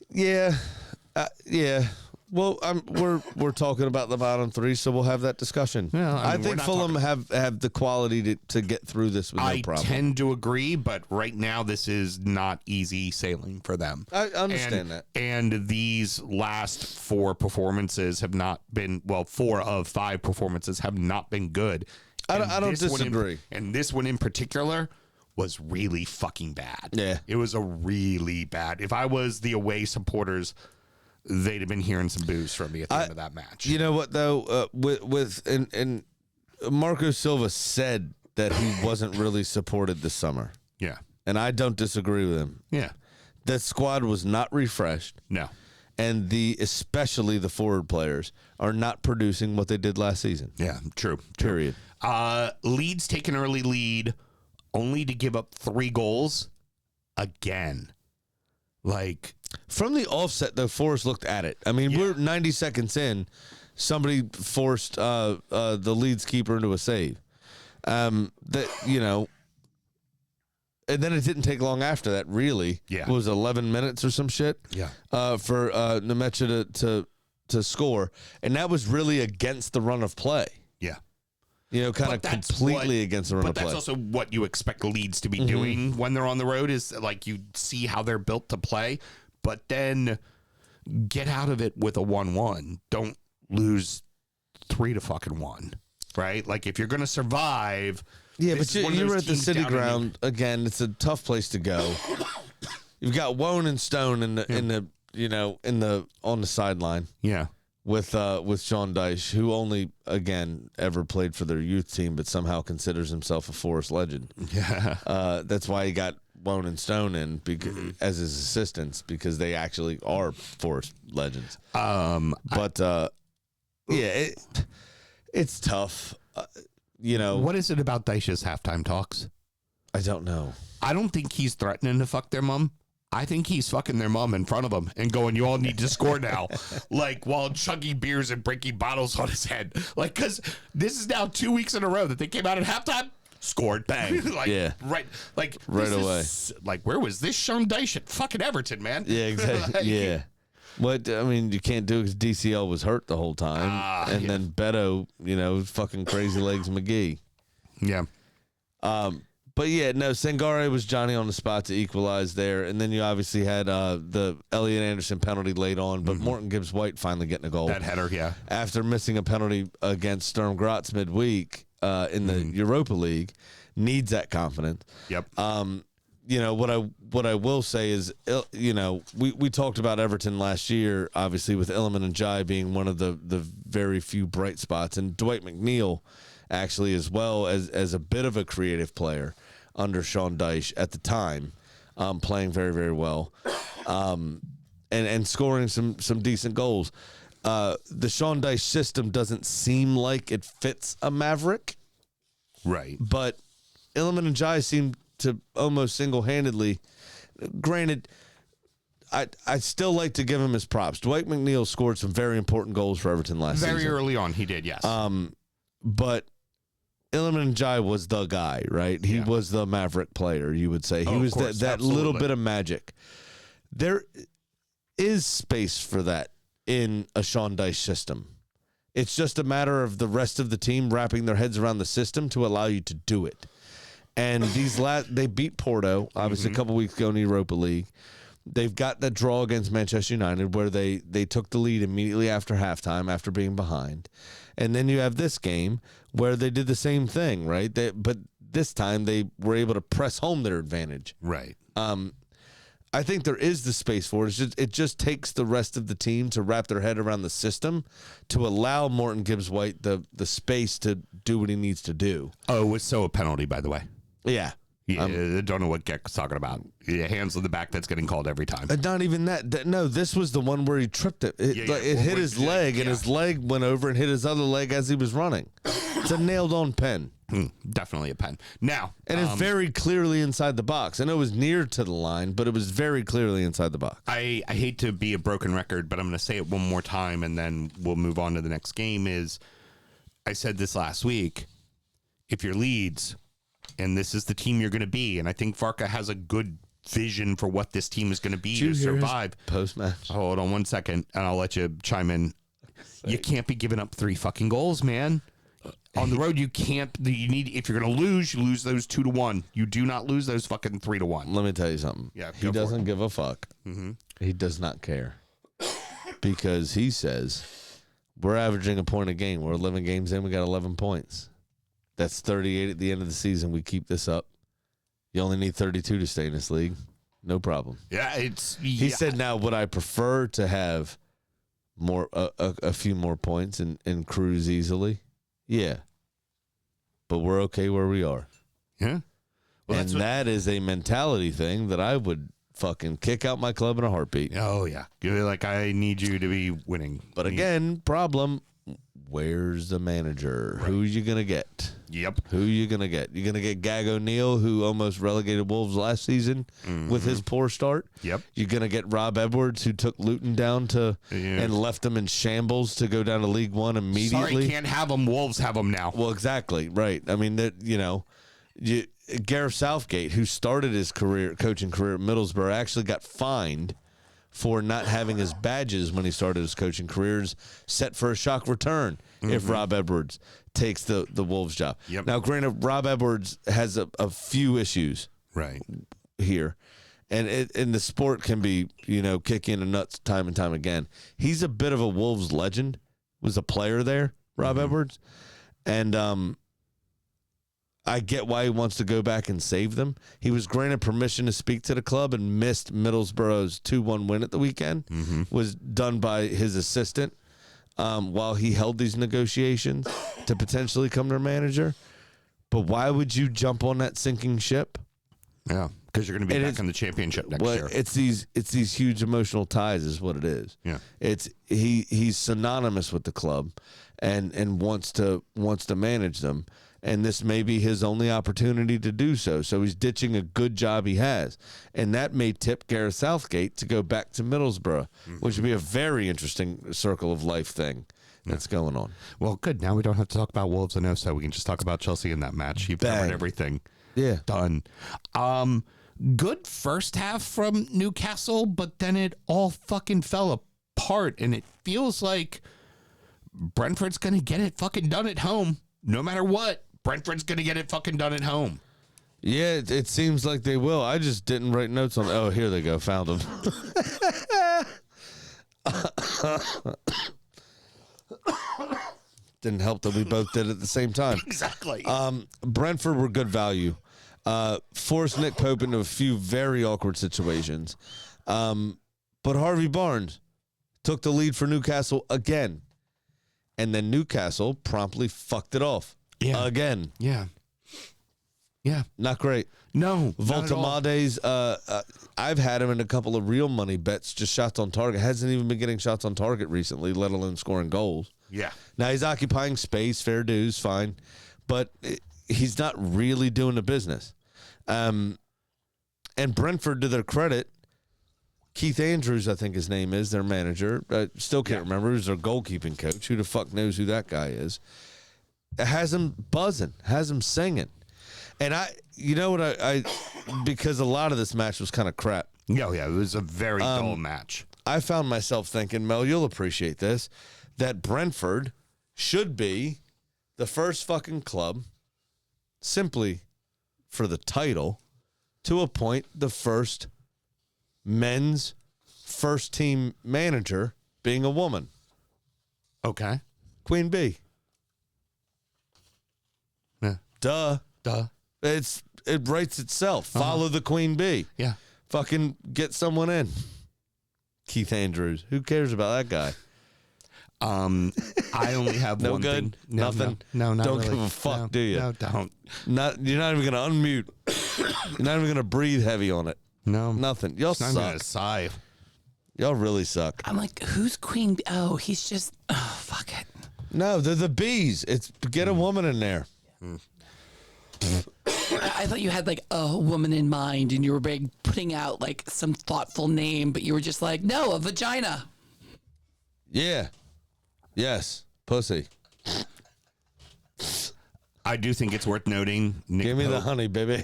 Yeah. Yeah. Well, we're talking about the bottom three, so we'll have that discussion. Yeah, I think Fulham have the quality to get through this with no problem. I tend to agree, but right now this is not easy sailing for them. I understand that. And these last 4 performances have not been, 4 of 5 performances have not been good. I don't disagree. And this one in particular was really fucking bad. Yeah. It was a really bad. If I was the away supporters, they'd have been hearing some boos from me at the end of that match. You know what though? And Marco Silva said that he wasn't really supported this summer. Yeah. And I don't disagree with him. Yeah. That squad was not refreshed. No. And especially the forward players are not producing what they did last season. Yeah, true. Period. Leeds take an early lead only to give up 3 goals again. From the offset, though, Forrest looked at it. I mean, we're 90 seconds in. Somebody forced the Leeds keeper into a save. And then it didn't take long after that, really. Yeah. It was 11 minutes or some shit. Yeah. For Nemecha to score. And that was really against the run of play. Yeah. Kind of completely against the run of play. But that's also what you expect Leeds to be doing when they're on the road is you see how they're built to play, but then get out of it with a 1-1. Don't lose 3-1, right? If you're going to survive. Yeah, but you're at the City Ground again. It's a tough place to go. You've got Wone and Stone on the sideline. Yeah. With Sean Dyche, who only ever played for their youth team, but somehow considers himself a Forest legend. Yeah, that's why he got Wone and Stone in as his assistants because they actually are Forest legends. It's tough. What is it about Dyche's halftime talks? I don't know. I don't think he's threatening to fuck their mom. I think he's fucking their mom in front of them and going, "You all need to score now," while chugging beers and breaking bottles on his head. Because this is now 2 weeks in a row that they came out at halftime, scored, bang, right away. Where was this Sean Dyche at fucking Everton, man? Yeah, exactly. Yeah. What you can't do because DCL was hurt the whole time, then Beto, fucking crazy legs McGee. Yeah. But yeah, no, Sangare was Johnny on the spot to equalize there. And then you obviously had the Elliot Anderson penalty late on, but Morton Gibbs-White finally getting a goal. That header, yeah. After missing a penalty against Sturm Graz midweek in the Europa League. needs that confidence. Yep. What I will say is, we talked about Everton last year, obviously with Iliman and Jai being one of the very few bright spots, and Dwight McNeil actually as well as a bit of a creative player under Sean Dyche at the time, playing very, very well, and scoring some decent goals. The Sean Dyche system doesn't seem like it fits a Maverick, Right. but Iliman and Jai seem to almost single-handedly. Granted, I still like to give him his props. Dwight McNeil scored some very important goals for Everton last season. Very early on, he did, yes. But Iliman and Jai was the guy, right? He was the Maverick player, you would say. He was course, that little bit of magic. There is space for that in a Sean Dyche system. It's just a matter of the rest of the team wrapping their heads around the system to allow you to do it. And they beat Porto, obviously, a couple weeks ago in the Europa League. They've got that draw against Manchester United where they took the lead immediately after halftime after being behind. And then you have this game where they did the same thing, right? But this time they were able to press home their advantage. Right. I think there is the space for it. It just takes the rest of the team to wrap their head around the system to allow Morton Gibbs-White the space to do what he needs to do. Oh, it was so a penalty, by the way. Yeah. Yeah, I don't know what Geck's talking about. Yeah, hands on the back, that's getting called every time. Not even that. No, this was the one where he tripped it. It hit his leg, and his leg went over and hit his other leg as he was running. It's a nailed-on pen. Definitely a pen. Now, and it's very clearly inside the box. I know it was near to the line, but it was very clearly inside the box. I hate to be a broken record, but I'm going to say it one more time, and then we'll move on to the next game. I said this last week. If you're Leeds, and this is the team you're going to be, and I think Varka has a good vision for what this team is going to be to survive. Post-match. Hold on 1 second, and I'll let you chime in. You can't be giving up 3 fucking goals, man. On the road, you can't. You need. If you're going to lose, you lose those 2-1. You do not lose those fucking 3-1. Let me tell you something. Yeah, he doesn't give a fuck. Mm-hmm. He does not care because he says we're averaging a point a game. We're 11 games in. We got 11 points. That's 38 at the end of the season. We keep this up. You only need 32 to stay in this league. No problem. Yeah, He said, now, would I prefer to have more a few more points and cruise easily? Yeah. But we're okay where we are. Yeah. Well, and that is a mentality thing that I would fucking kick out my club in a heartbeat. Oh, yeah. Like, I need you to be winning. But again, problem, where's the manager? Right. Who you going to get? Yep. Who you going to get? You're going to get Gag O'Neill, who almost relegated Wolves last season with his poor start. Yep. You're going to get Rob Edwards, who took Luton down and left them in shambles to go down to League One immediately. Sorry, can't have them. Wolves have them now. Well, exactly. Right. I mean, Gareth Southgate, who started his coaching career at Middlesbrough, actually got fined for not having his badges when he started his coaching careers, set for a shock return if Rob Edwards takes the Wolves job. Yep. Now, granted, Rob Edwards has a few issues here, and the sport can be, kick in the nuts time and time again. He's a bit of a Wolves legend, was a player there, Rob Edwards, and I get why he wants to go back and save them. He was granted permission to speak to the club and missed Middlesbrough's 2-1 win at the weekend. Was done by his assistant while he held these negotiations to potentially become their manager. But why would you jump on that sinking ship? Yeah, because you're going to be back in the championship next year. It's these huge emotional ties is what it is. Yeah, he's synonymous with the club and wants to manage them. And this may be his only opportunity to do so. So he's ditching a good job he has. And that may tip Gareth Southgate to go back to Middlesbrough, which would be a very interesting circle of life thing that's going on. Well, good. Now we don't have to talk about Wolves and so we can just talk about Chelsea in that match. You've covered everything. Yeah. Done. Good first half from Newcastle, but then it all fucking fell apart. And it feels like Brentford's going to get it fucking done at home. No matter what. Brentford's going to get it fucking done at home. Yeah, it seems like they will. I just didn't write notes on. Oh, here they go. Found them. didn't help that we both did it at the same time. Exactly. Brentford were good value. Forced Nick Pope into a few very awkward situations. But Harvey Barnes took the lead for Newcastle again. And then Newcastle promptly fucked it off. Yeah. Again. Yeah. Yeah. Not great. No. Voltamades, I've had him in a couple of real money bets, just shots on target. Hasn't even been getting shots on target recently, let alone scoring goals. Yeah. Now he's occupying space, fair dues, fine. But he's not really doing the business. And Brentford, to their credit, Keith Andrews, I think his name is, their manager. I still can't remember. He's their goalkeeping coach. Who the fuck knows who that guy is? Has him buzzing, has him singing. And you know what, I because a lot of this match was kind of crap. Yeah, it was a very dull match. I found myself thinking, Mel, you'll appreciate this, that Brentford should be the first fucking club, simply for the title, to appoint the first men's first team manager being a woman. Okay. Queen Bee. Yeah. Duh. Duh. It writes itself. Follow the Queen Bee. Yeah. Fucking get someone in. Keith Andrews. Who cares about that guy? I only have No one good? thing. Nothing? No, not Don't really. give a fuck, No, do you? No, don't. You're not even going to unmute. You're not even going to breathe heavy on it. No. Nothing. Y'all I'm going to suck. sigh. Y'all really suck. I'm like, who's Queen? Oh, he's just, oh, fuck it. No, they're the bees. Get a woman in there. I thought you had like a woman in mind and you were putting out like some thoughtful name, but you were just like, no, a vagina. Yeah. Yes. Pussy. I do think it's worth noting. Give me the honey, baby.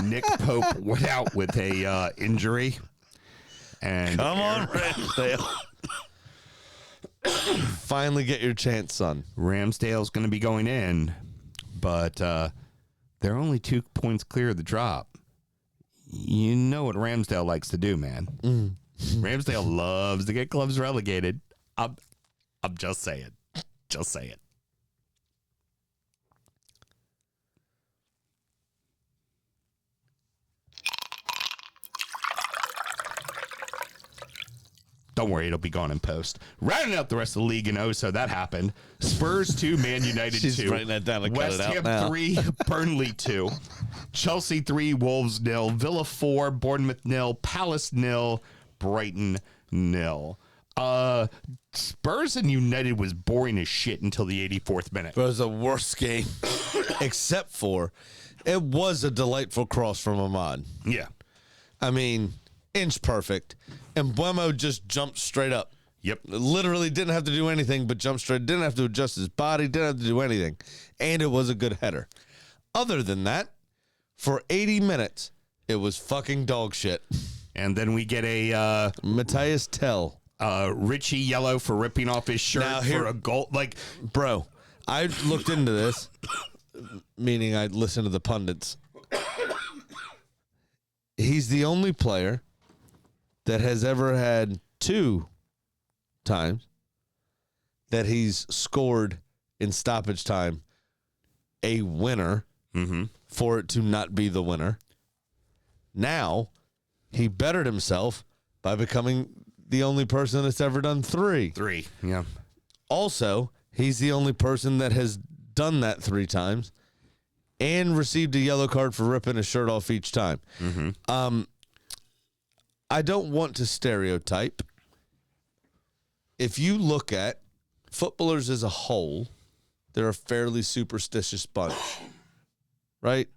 Nick Pope went out with a injury. And Come on, Ramsdale. Finally get your chance, son. Ramsdale's going to be going in, but they're only 2 points clear of the drop. You know what Ramsdale likes to do, man. Ramsdale loves to get clubs relegated. I'm just saying. Just saying. Don't worry, it'll be gone in post. Rounding out the rest of the league, so that happened. Spurs 2, Man United She's 2. writing that down and cut West it out Ham now. 3, Burnley 2. Chelsea 3, Wolves 0. Villa 4, Bournemouth 0. Palace 0. Brighton 0. Spurs and United was boring as shit until the 84th minute. It was the worst game, except for it was a delightful cross from Ahmad. Yeah. I mean, inch perfect. And Buemo just jumped straight up. Yep. Literally didn't have to do anything but jump straight. Didn't have to adjust his body. Didn't have to do anything. And it was a good header. Other than that, for 80 minutes, it was fucking dog shit. And then we get a Matthias Tell. Richie yellow for ripping off his shirt Now for a goal. Like, Bro, I looked into this, meaning I listened to the pundits. He's the only player that has ever had 2 times that he's scored in stoppage time a winner for it to not be the winner. Now, he bettered himself by becoming the only person that's ever done 3. 3. Yeah. Also, he's the only person that has done that 3 times and received a yellow card for ripping his shirt off each time. I don't want to stereotype. If you look at footballers as a whole, they're a fairly superstitious bunch, right?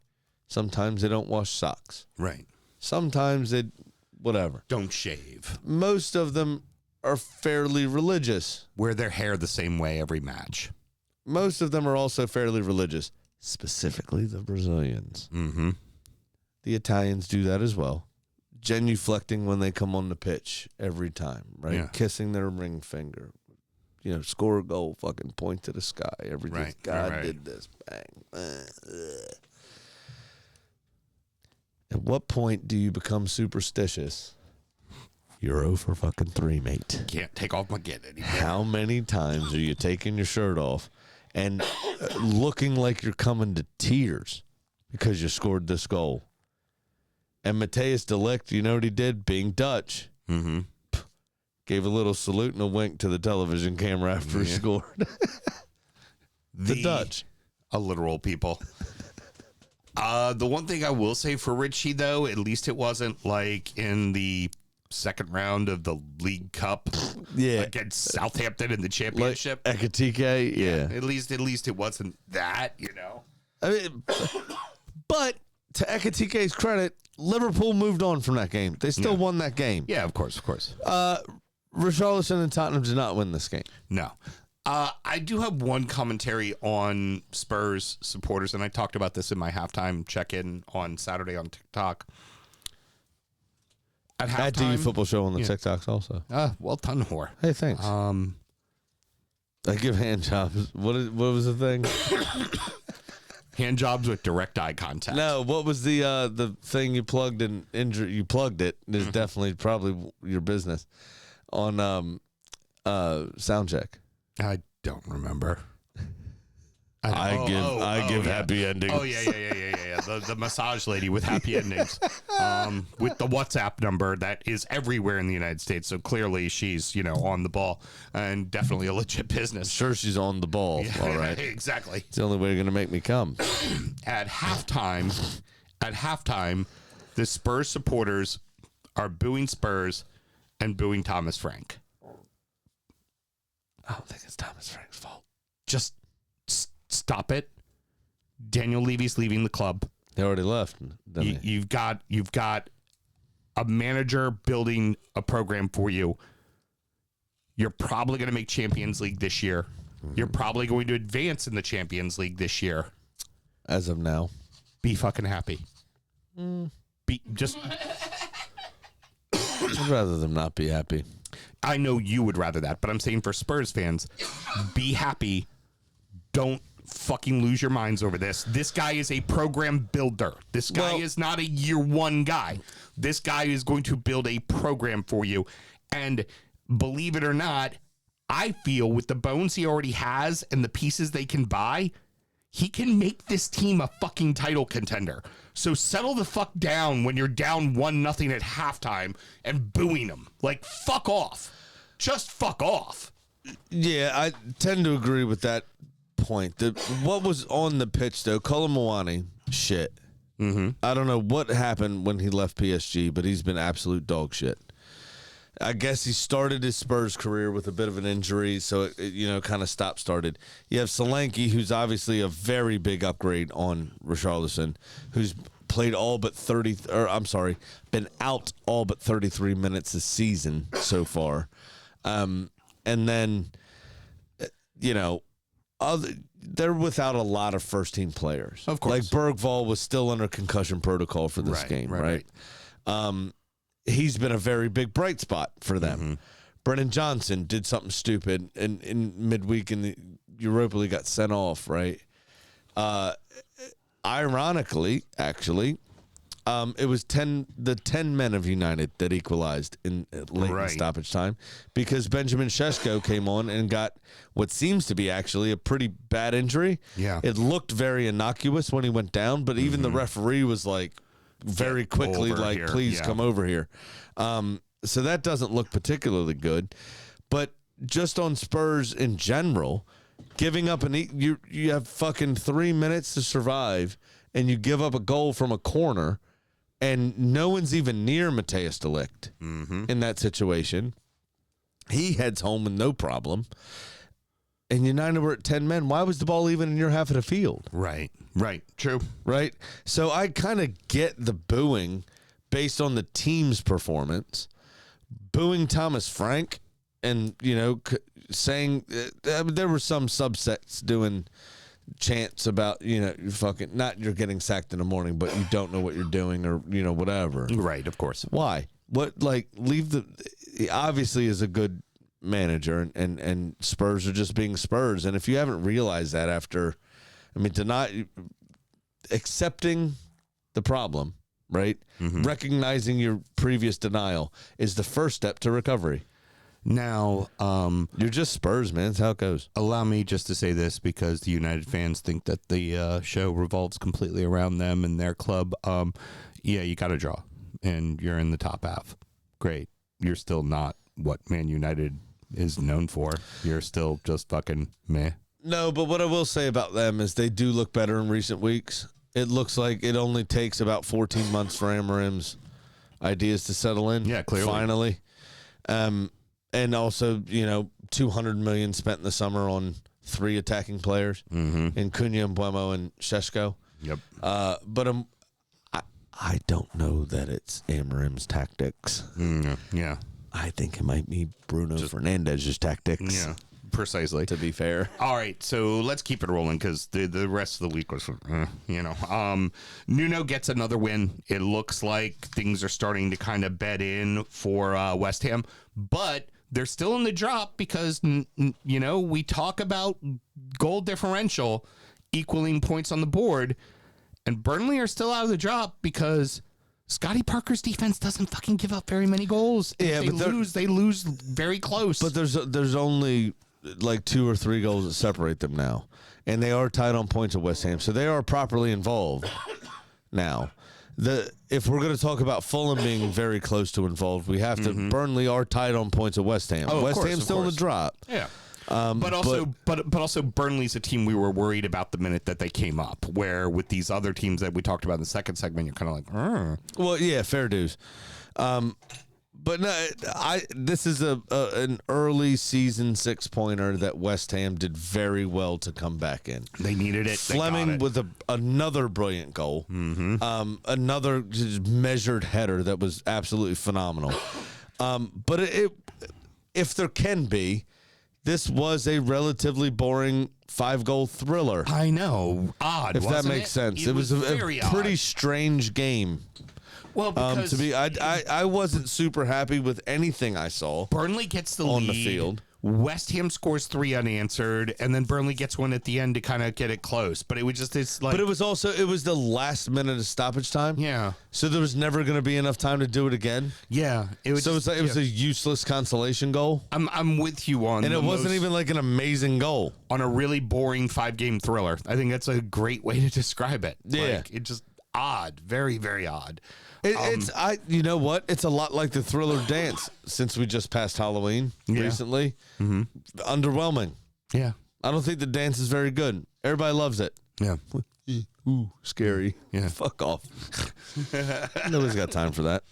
Sometimes they don't wash socks. Right. Sometimes they, whatever. Don't shave. Most of them are fairly religious. Wear their hair the same way every match. Most of them are also fairly religious, specifically the Brazilians. Mm-hmm. The Italians do that as well. Genuflecting when they come on the pitch every time, right? Yeah. Kissing their ring finger. You know, score a goal, fucking point to the sky. Every day, Right, God right. did this, bang. At what point do you become superstitious You're 0 for fucking 3, mate. Can't take off my get anymore. How many times are you taking your shirt off and looking like you're coming to tears because you scored this goal? And Matthijs de Ligt, you know what he did? Being Dutch. Mm-hmm. Gave a little salute and a wink to the television camera after he scored. The Dutch. A literal people. The one thing I will say for Richie, though, at least it wasn't like in the second round of the League Cup against Southampton in the championship. Like Ekitike, yeah. At least it wasn't that, you know. I mean, but to Ekitike's credit, Liverpool moved on from that game. They still won that game. Yeah, of course. Richarlison and Tottenham did not win this game. No. I do have one commentary on Spurs supporters, and I talked about this in my halftime check-in on Saturday on TikTok. At halftime, At DU Football Show on the TikToks also. Well done, whore. Hey, thanks. I give hand jobs. What was the thing? Hand jobs with direct eye contact. No, what was the thing you plugged in? You plugged it. It's definitely probably your business on sound check. I don't remember. I give happy endings. Oh yeah. The massage lady with happy endings, with the WhatsApp number that is everywhere in the United States. So clearly she's on the ball and definitely a legit business. Sure, she's on the ball. Yeah, all right, exactly. It's the only way you're gonna make me come. At halftime, the Spurs supporters are booing Spurs and booing Thomas Frank. I don't think it's Thomas Frank's fault. Just stop it. Daniel Levy's leaving the club. They already left. You've got a manager building a program for you. You're probably going to make Champions League this year. You're probably going to advance in the Champions League this year. As of now. Be fucking happy. Just. I'd rather them not be happy. I know you would rather that, but I'm saying for Spurs fans, be happy. Don't fucking lose your minds over this. This guy is a program builder. This guy is not a year one guy. This guy is going to build a program for you. And believe it or not, I feel with the bones he already has and the pieces they can buy, he can make this team a fucking title contender. So settle the fuck down when you're down 1-0 at halftime and booing them. Like, fuck off. Just fuck off. Yeah, I tend to agree with that point. What was on the pitch, though, Colomwani, shit. Mm-hmm. I don't know what happened when he left PSG, but he's been absolute dog shit. I guess he started his Spurs career with a bit of an injury, so it kind of stop-started. You have Solanke, who's obviously a very big upgrade on Richarlison, who's played been out all but 33 minutes this season so far. And then, they're without a lot of first-team players. Of course. Like Bergvall was still under concussion protocol for this game, right? He's been a very big bright spot for them. Mm-hmm. Brennan Johnson did something stupid in midweek in the Europa League, got sent off, right? Ironically, actually, it was the 10 men of United that equalized in late in stoppage time because Benjamin Šeško came on and got what seems to be actually a pretty bad injury. Yeah. It looked very innocuous when he went down, but even the referee was like, very quickly, like, please come over here. So that doesn't look particularly good. But just on Spurs in general, giving up you have fucking 3 minutes to survive, and you give up a goal from a corner, and no one's even near Matthijs de Ligt in that situation. He heads home with no problem. And United were at 10 men. Why was the ball even in your half of the field? Right. True. Right? So I kind of get the booing based on the team's performance. Booing Thomas Frank and, saying there were some subsets doing chants about, fucking, not you're getting sacked in the morning, but you don't know what you're doing or, whatever. Right, of course. Why? He obviously is a good manager and Spurs are just being Spurs. And if you haven't realized that accepting the problem right? Recognizing your previous denial is the first step to recovery. Now, You're just Spurs, man. That's how it goes. allow me just to say this because the United fans think that the show revolves completely around them and their club. Yeah, you got to draw, and you're in the top half. Great. You're still not what Man United is known for. You're still just fucking meh. No, but what I will say about them is they do look better in recent weeks. It looks like it only takes about 14 months for Amarim's ideas to settle in. Yeah, clearly. Finally. And also, 200 million spent in the summer on 3 attacking players in Cunha, Mbuemo, and Šeško. Yep. But I don't know that it's Amarim's tactics. Yeah. I think it might be Bruno Fernandez's tactics. Yeah. Precisely. To be fair. All right, so let's keep it rolling because the rest of the week was, Nuno gets another win. It looks like things are starting to kind of bed in for West Ham, but they're still in the drop because, we talk about goal differential equaling points on the board, and Burnley are still out of the drop because Scotty Parker's defense doesn't fucking give up very many goals. Yeah, If they lose very close. But there's only like 2 or 3 goals that separate them now, and they are tied on points at West Ham, so they are properly involved now. If we're going to talk about Fulham being very close to involved, we have to. Burnley are tied on points at West Ham. Oh, West Ham's still in the drop. Yeah. But also Burnley's a team we were worried about the minute that they came up, where with these other teams that we talked about in the second segment, you're kind of like, Well, yeah, fair dues. But no, this is an early season 6-pointer that West Ham did very well to come back in. They needed it. Fleming with another brilliant goal, another just measured header that was absolutely phenomenal. But if there can be, this was a relatively boring 5-goal thriller. I know. Odd, if that makes sense. It was a pretty strange game. Well, because I wasn't super happy with anything I saw. Burnley gets the on lead. The field. West Ham scores 3 unanswered, and then Burnley gets one at the end to kind of get it close. But it was just But it was the last minute of stoppage time. Yeah. So there was never going to be enough time to do it again. Yeah. It was a useless consolation goal. I'm with you on. And it wasn't even like an amazing goal on a really boring 5-game thriller. I think that's a great way to describe it. Yeah. It's just odd, very very odd. You know what? It's a lot like the Thriller dance since we just passed Halloween recently. Underwhelming. Yeah. I don't think the dance is very good. Everybody loves it. Yeah. Ooh, scary. Yeah. Fuck off. Nobody's got time for that.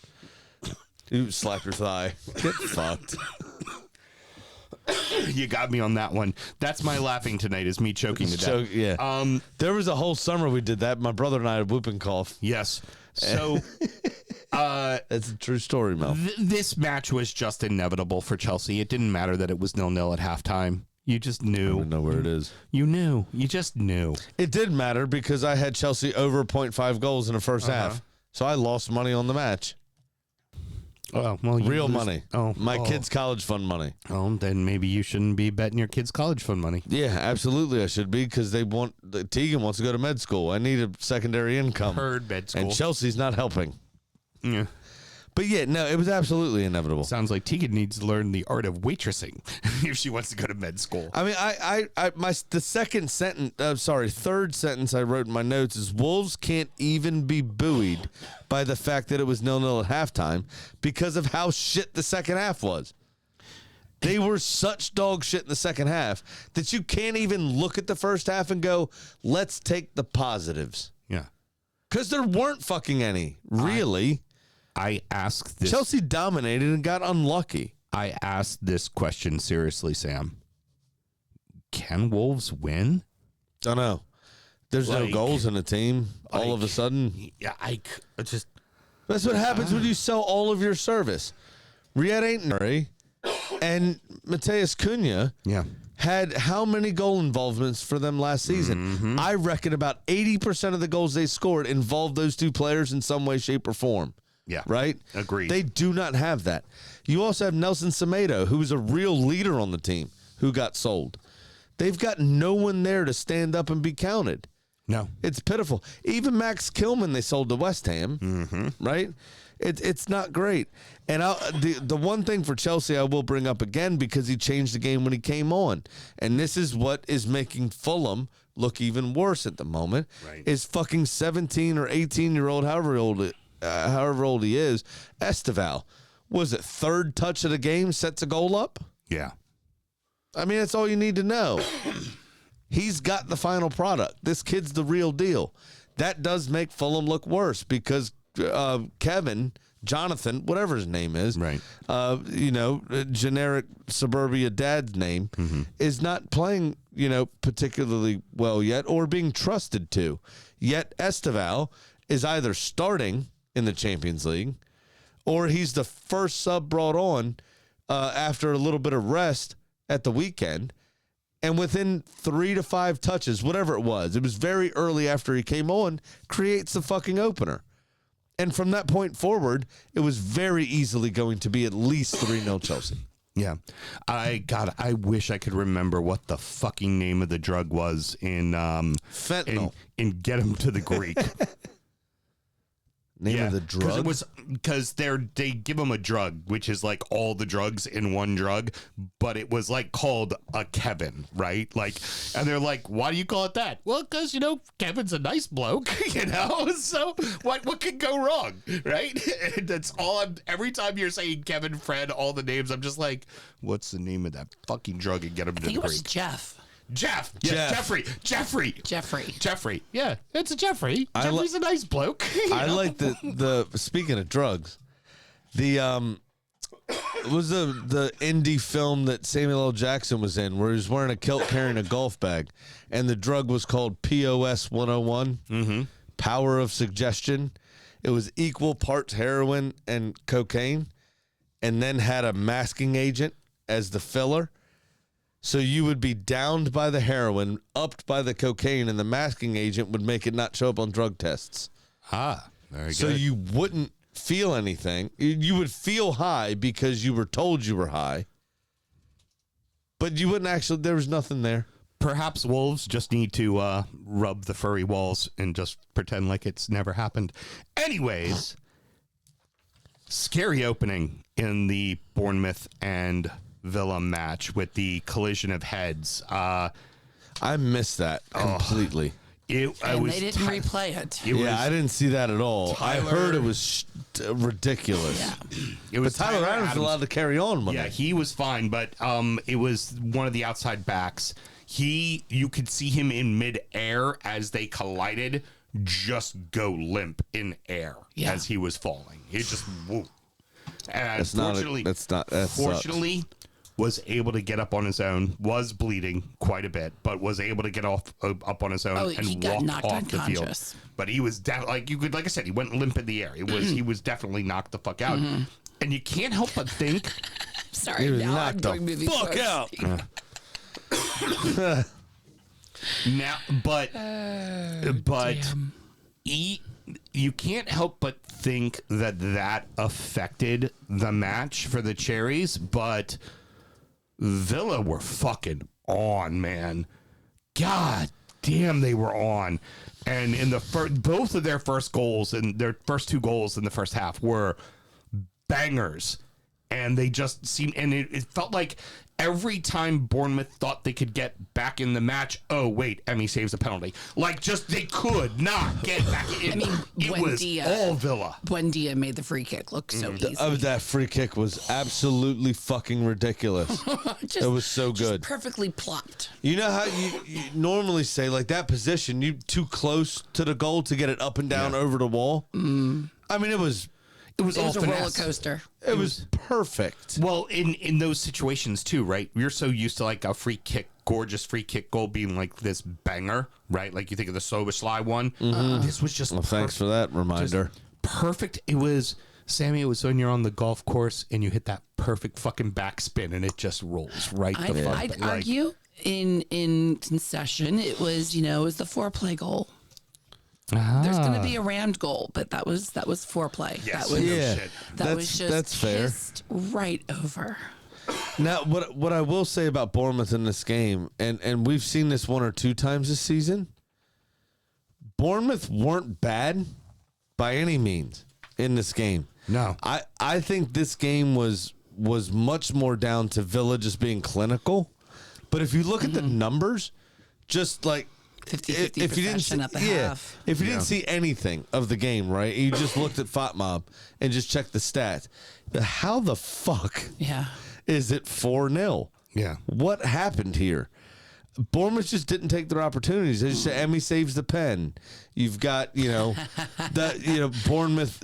You slap your thigh. Get fucked. You got me on that one. That's my laughing tonight is me choking to death. Yeah. There was a whole summer we did that. My brother and I had whooping cough. Yes. So that's a true story, Mel. This match was just inevitable for Chelsea. It didn't matter that it was 0-0 at halftime. You just knew. I don't know where it is. You knew. You just knew. It did matter because I had Chelsea over 0.5 goals in the first half. So I lost money on the match. Oh, well, real money. My kids' college fund money. Oh, then maybe you shouldn't be betting your kids' college fund money. Yeah, absolutely I should be because Tegan wants to go to med school. I need a secondary income. Heard med school. And Chelsea's not helping. Yeah. But yeah, no, it was absolutely inevitable. Sounds like Tegan needs to learn the art of waitressing if she wants to go to med school. I mean, third sentence I wrote in my notes is Wolves can't even be buoyed by the fact that it was 0-0 at halftime because of how shit the second half was. They were such dog shit in the second half that you can't even look at the first half and go, let's take the positives. Yeah. Because there weren't fucking any, really. I asked this. Chelsea dominated and got unlucky. I asked this question seriously, Sam. Can Wolves win? Don't know. There's no goals in the team. All of a sudden. Yeah, That's what happens when you sell all of your service. Riyad Ain't Murray and Mateus Cunha had how many goal involvements for them last season? I reckon about 80% of the goals they scored involved those two players in some way, shape, or form. Yeah. Right? Agreed. They do not have that. You also have Nelson Semedo, who was a real leader on the team, who got sold. They've got no one there to stand up and be counted. No. It's pitiful. Even Max Kilman they sold to West Ham, right? It's not great. And the one thing for Chelsea I will bring up again, because he changed the game when he came on, and this is what is making Fulham look even worse at the moment, is fucking 17 or 18-year-old, however old he is, Esteval. Was it third touch of the game sets a goal up? Yeah. I mean, that's all you need to know. He's got the final product. This kid's the real deal. That does make Fulham look worse because Jonathan, whatever his name is, right? Generic suburbia dad's name, is not playing, particularly well yet or being trusted to. Yet Esteval is either starting in the Champions League or he's the first sub brought on after a little bit of rest at the weekend. And within 3 to 5 touches, whatever it was very early after he came on, creates the fucking opener. And from that point forward, it was very easily going to be at least 3-0 Chelsea. Yeah. I wish I could remember what the fucking name of the drug was in Fentanyl. In Get 'Em to the Greek. Name of the drug? Because they give them a drug, which is like all the drugs in one drug, but it was like called a Kevin, right? Like, and they're like, why do you call it that? Well, because, Kevin's a nice bloke, so what could go wrong, right? And that's all every time you're saying Kevin, Fred, all the names, I'm just like, what's the name of that fucking drug and get him to the I think it was Greek? Jeff. Yes, Jeffrey. Yeah, it's a Jeffrey. Jeffrey's a nice bloke. I like the speaking of drugs, was the indie film that Samuel L. Jackson was in where he was wearing a kilt carrying a golf bag, and the drug was called POS 101, Power of Suggestion. It was equal parts heroin and cocaine, and then had a masking agent as the filler. So you would be downed by the heroin, upped by the cocaine, and the masking agent would make it not show up on drug tests. Very good. So you wouldn't feel anything. You would feel high because you were told you were high. But you wouldn't actually, there was nothing there. Perhaps wolves just need to rub the furry walls and just pretend like it's never happened. Anyways, scary opening in the Bournemouth and Villa match with the collision of heads. I missed that completely. They didn't replay it. I didn't see that at all. I heard it was ridiculous. Yeah. It was Tyler Adams allowed to carry on with it. He was fine, but it was one of the outside backs. You could see him in midair as they collided, just go limp in air as he was falling. He just whoa. And fortunately, was able to get up on his own, was bleeding quite a bit, but was able to get up on his own and walk off the field. But he was like I said, he went limp in the air. He was definitely knocked the fuck out. And you can't help but think, sorry, now I'm doing movie fuck out. Now, but you can't help but think that affected the match for the Cherries, but Villa were fucking on, man. God damn, they were on. And in both of their first goals and their first 2 goals in the first half were bangers. And they just seemed, and it felt like every time Bournemouth thought they could get back in the match, oh, wait, Emmy saves a penalty. Like, just they could not get back in. I mean, it was all Villa. Buendia made the free kick look so easy. That free kick was absolutely fucking ridiculous. It was so good. Perfectly plopped. You know how you normally say, like, that position, you too close to the goal to get it up and down over the wall? I mean, it was a roller coaster. It was perfect. Well, in those situations too, right? You're so used to like a free kick, gorgeous free kick goal being like this banger, right? Like you think of the Soboslai one. This was just thanks for that reminder. Perfect. It was, Sammy, it was when you're on the golf course and you hit that perfect fucking backspin and it just rolls right the fuck. I'd argue in concession, it was the foreplay goal. There's going to be a rammed goal, but that was foreplay. Yes. That was just kissed right over. Now, what I will say about Bournemouth in this game, and we've seen this 1 or 2 times this season, Bournemouth weren't bad by any means in this game. No. I think this game was much more down to Villa just being clinical. But if you look at the numbers, just like 50-50 if you didn't see, possession at the half. if you didn't see anything of the game, right? You just looked at FOTMob and just checked the stats. How the fuck is it 4-0? Yeah. What happened here? Bournemouth just didn't take their opportunities. They just said, Emmy saves the pen. You've got, Bournemouth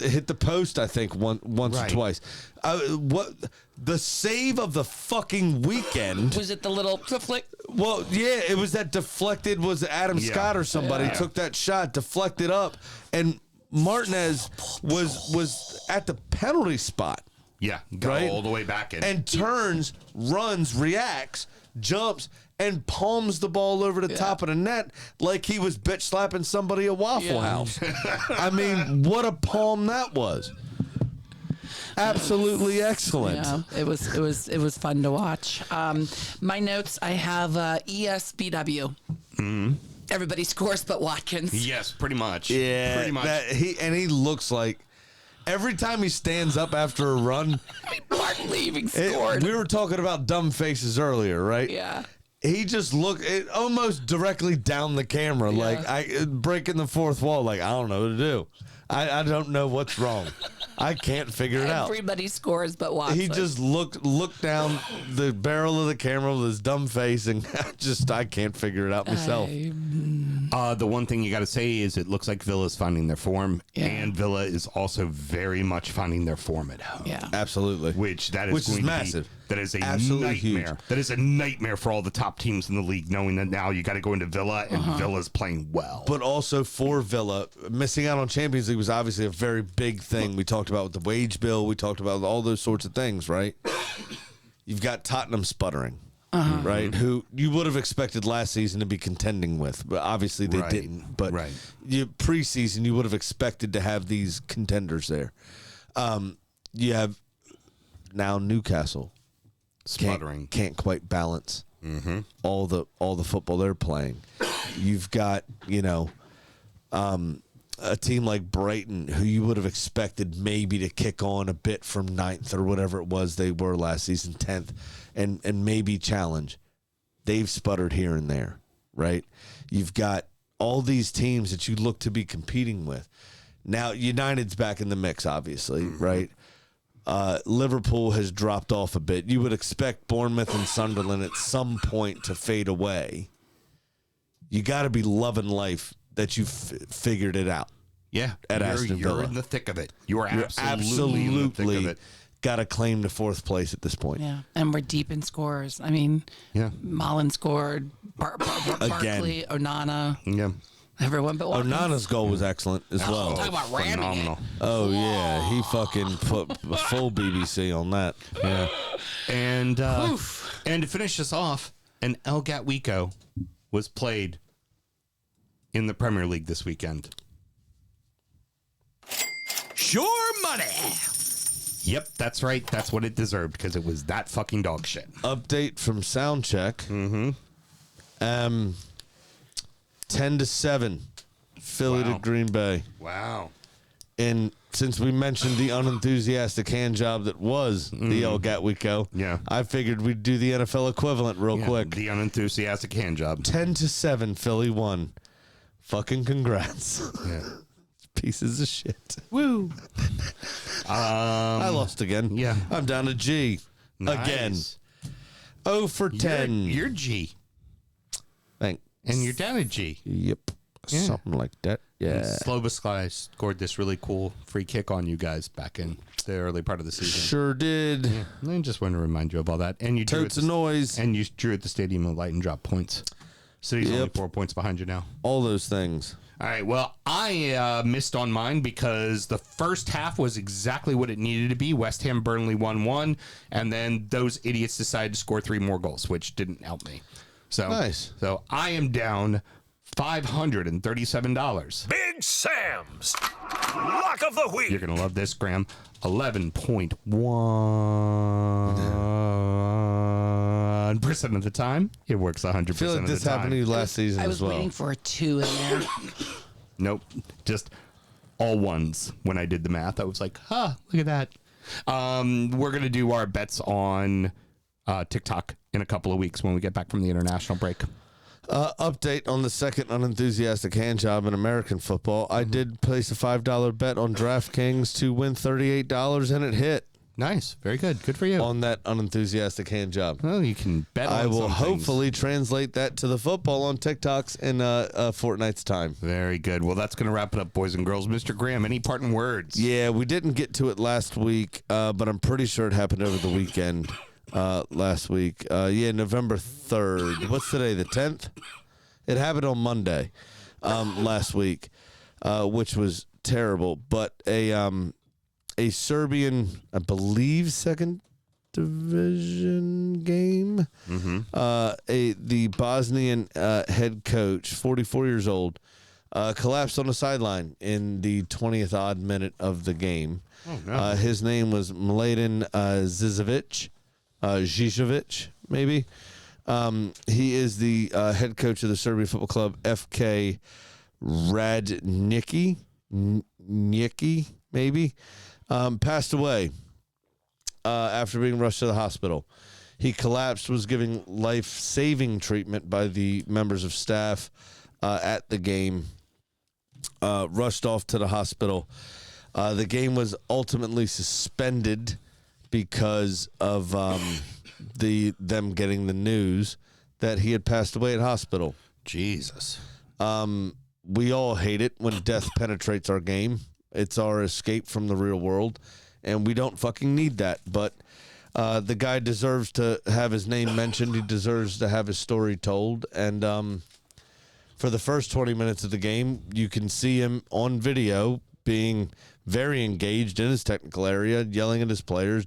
hit the post, I think, once or twice. What the save of the fucking weekend? Was it the little flick? Well, yeah, it was that deflected. Was Adam Scott or somebody took that shot, deflected up, and Martinez was at the penalty spot. Yeah, go all the way back in. And turns, runs, reacts, jumps, and palms the ball over the top of the net like he was bitch slapping somebody at Waffle House. I mean, what a palm that was. Absolutely excellent. Yeah, it was fun to watch. My notes, I have ESBW. Everybody scores but Watkins. Yes, pretty much. Yeah, pretty much. He looks like every time he stands up after a run. I mean, Barkley even scored. We were talking about dumb faces earlier, right? Yeah. He just looked almost directly down the camera, like breaking the fourth wall. Like, I don't know what to do. I don't know what's wrong. I can't figure it out. Everybody scores but Watson. He just looked down the barrel of the camera with his dumb face, and I can't figure it out myself. The one thing you got to say is it looks like Villa's finding their form, and Villa is also very much finding their form at home. Yeah, absolutely. Which is massive. That is a Absolutely nightmare. huge. That is a nightmare for all the top teams in the league, knowing that now you got to go into Villa, and Villa's playing well. But also for Villa, missing out on Champions League was obviously a very big thing. We talked about with the wage bill. We talked about all those sorts of things, right? You've got Tottenham sputtering, right? Who you would have expected last season to be contending with, but obviously they didn't. But preseason, you would have expected to have these contenders there. You have now Newcastle. Sputtering. Can't quite balance all the football they're playing. You've got, a team like Brighton, who you would have expected maybe to kick on a bit from 9th or whatever it was they were last season, 10th, and maybe challenge. They've sputtered here and there, right? You've got all these teams that you look to be competing with. Now, United's back in the mix, obviously, right? Liverpool has dropped off a bit. You would expect Bournemouth and Sunderland at some point to fade away. You got to be loving life that you figured it out. Yeah, at Aston Villa. You're in the thick of it. You're absolutely in the thick of it. Got to claim to 4th place at this point. Yeah, and we're deep in scores. I mean, Mullen scored, Barkley, Onana. Yeah. Everyone but Watkins. Onana's goal was excellent as well. Talk about ramming it. Oh, yeah. He fucking put a full BBC on that. Yeah. And to finish us off, an El Gatwicko was played in the Premier League this weekend. Sure money. Yep, that's right. That's what it deserved because it was that fucking dog shit. Update from Soundcheck. 10-7, Philly to Green Bay. Wow. And since we mentioned the unenthusiastic hand job that was the El Gatwicko, I figured we'd do the NFL equivalent real quick. The unenthusiastic hand job. 10-7, Philly won. Fucking congrats. Yeah. Pieces of shit. Woo. I lost again. Yeah. I'm down to G. Nice. Again. 0 for 10. You're G. Thanks. And you're down to G. Yep. Yeah. Something like that. Yeah. Slobosky scored this really cool free kick on you guys back in the early part of the season. Sure did. Yeah. I just wanted to remind you of all that. And you Totes of noise. And you drew at the Stadium of Light and dropped points. City's only 4 points behind you now. All those things. All right, well, I missed on mine because the first half was exactly what it needed to be. West Ham, Burnley 1-1, and then those idiots decided to score 3 more goals, which didn't help me. So, nice. So I am down $537. Big Sam's Lock of the Week. You're going to love this, Graham. 11.1% of the time, it works 100% I feel like of this the time. happened to you last season I as was well. waiting for a 2 in there. Nope. Just all ones when I did the math. I was like, look at that. We're going to do our bets on TikTok in a couple of weeks when we get back from the international break. Update on the second unenthusiastic hand job in American football. I did place a $5 bet on DraftKings to win $38, and it hit. Nice. Very good. Good for you. On that unenthusiastic hand job. Well, you can bet on I will some hopefully things. translate that to the football on TikToks in a fortnight's time. Very good. Well, that's going to wrap it up, boys and girls. Mr. Graham, any parting words? Yeah, we didn't get to it last week, but I'm pretty sure it happened over the weekend last week. November 3rd. What's today, the 10th? It happened on Monday last week, which was terrible. But a Serbian, I believe, second division game. The Bosnian head coach, 44 years old, collapsed on the sideline in the 20th odd minute of the game. Oh, no. His name was Mladen Zizovic, maybe. He is the head coach of the Serbian football club, FK Radnicki, maybe. Passed away after being rushed to the hospital. He collapsed, was giving life-saving treatment by the members of staff at the game, rushed off to the hospital. The game was ultimately suspended because of them getting the news that he had passed away at hospital. Jesus. We all hate it when death penetrates our game. It's our escape from the real world, and we don't fucking need that. But the guy deserves to have his name mentioned. He deserves to have his story told. And for the first 20 minutes of the game, you can see him on video being very engaged in his technical area, yelling at his players,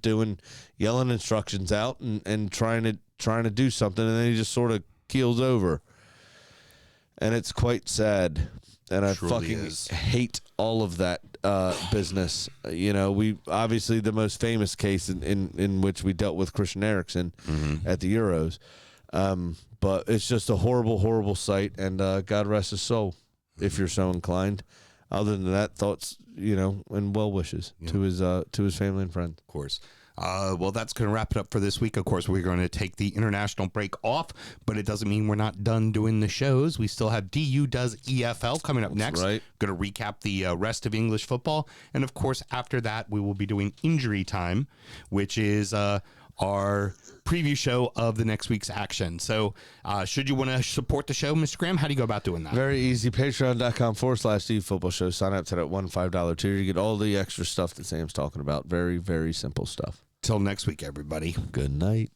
yelling instructions out, and trying to do something, and then he just sort of keels over. And it's quite sad. And I fucking hate all of that business. We obviously the most famous case in which we dealt with Christian Eriksen at the Euros. But it's just a horrible, horrible sight, and God rest his soul, if you're so inclined. Other than that, thoughts, and well wishes to his family and friends. Of course. Well, that's going to wrap it up for this week. Of course, we're going to take the international break off, but it doesn't mean we're not done doing the shows. We still have DU Does EFL coming up next. Right. Going to recap the rest of English football. And, of course, after that, we will be doing Injury Time, which is our preview show of the next week's action. So should you want to support the show, Mr. Graham, how do you go about doing that? Very easy. Patreon.com/DU Football Show. Sign up to that $1 tier. You get all the extra stuff that Sam's talking about. Very, very simple stuff. Till next week, everybody. Good night.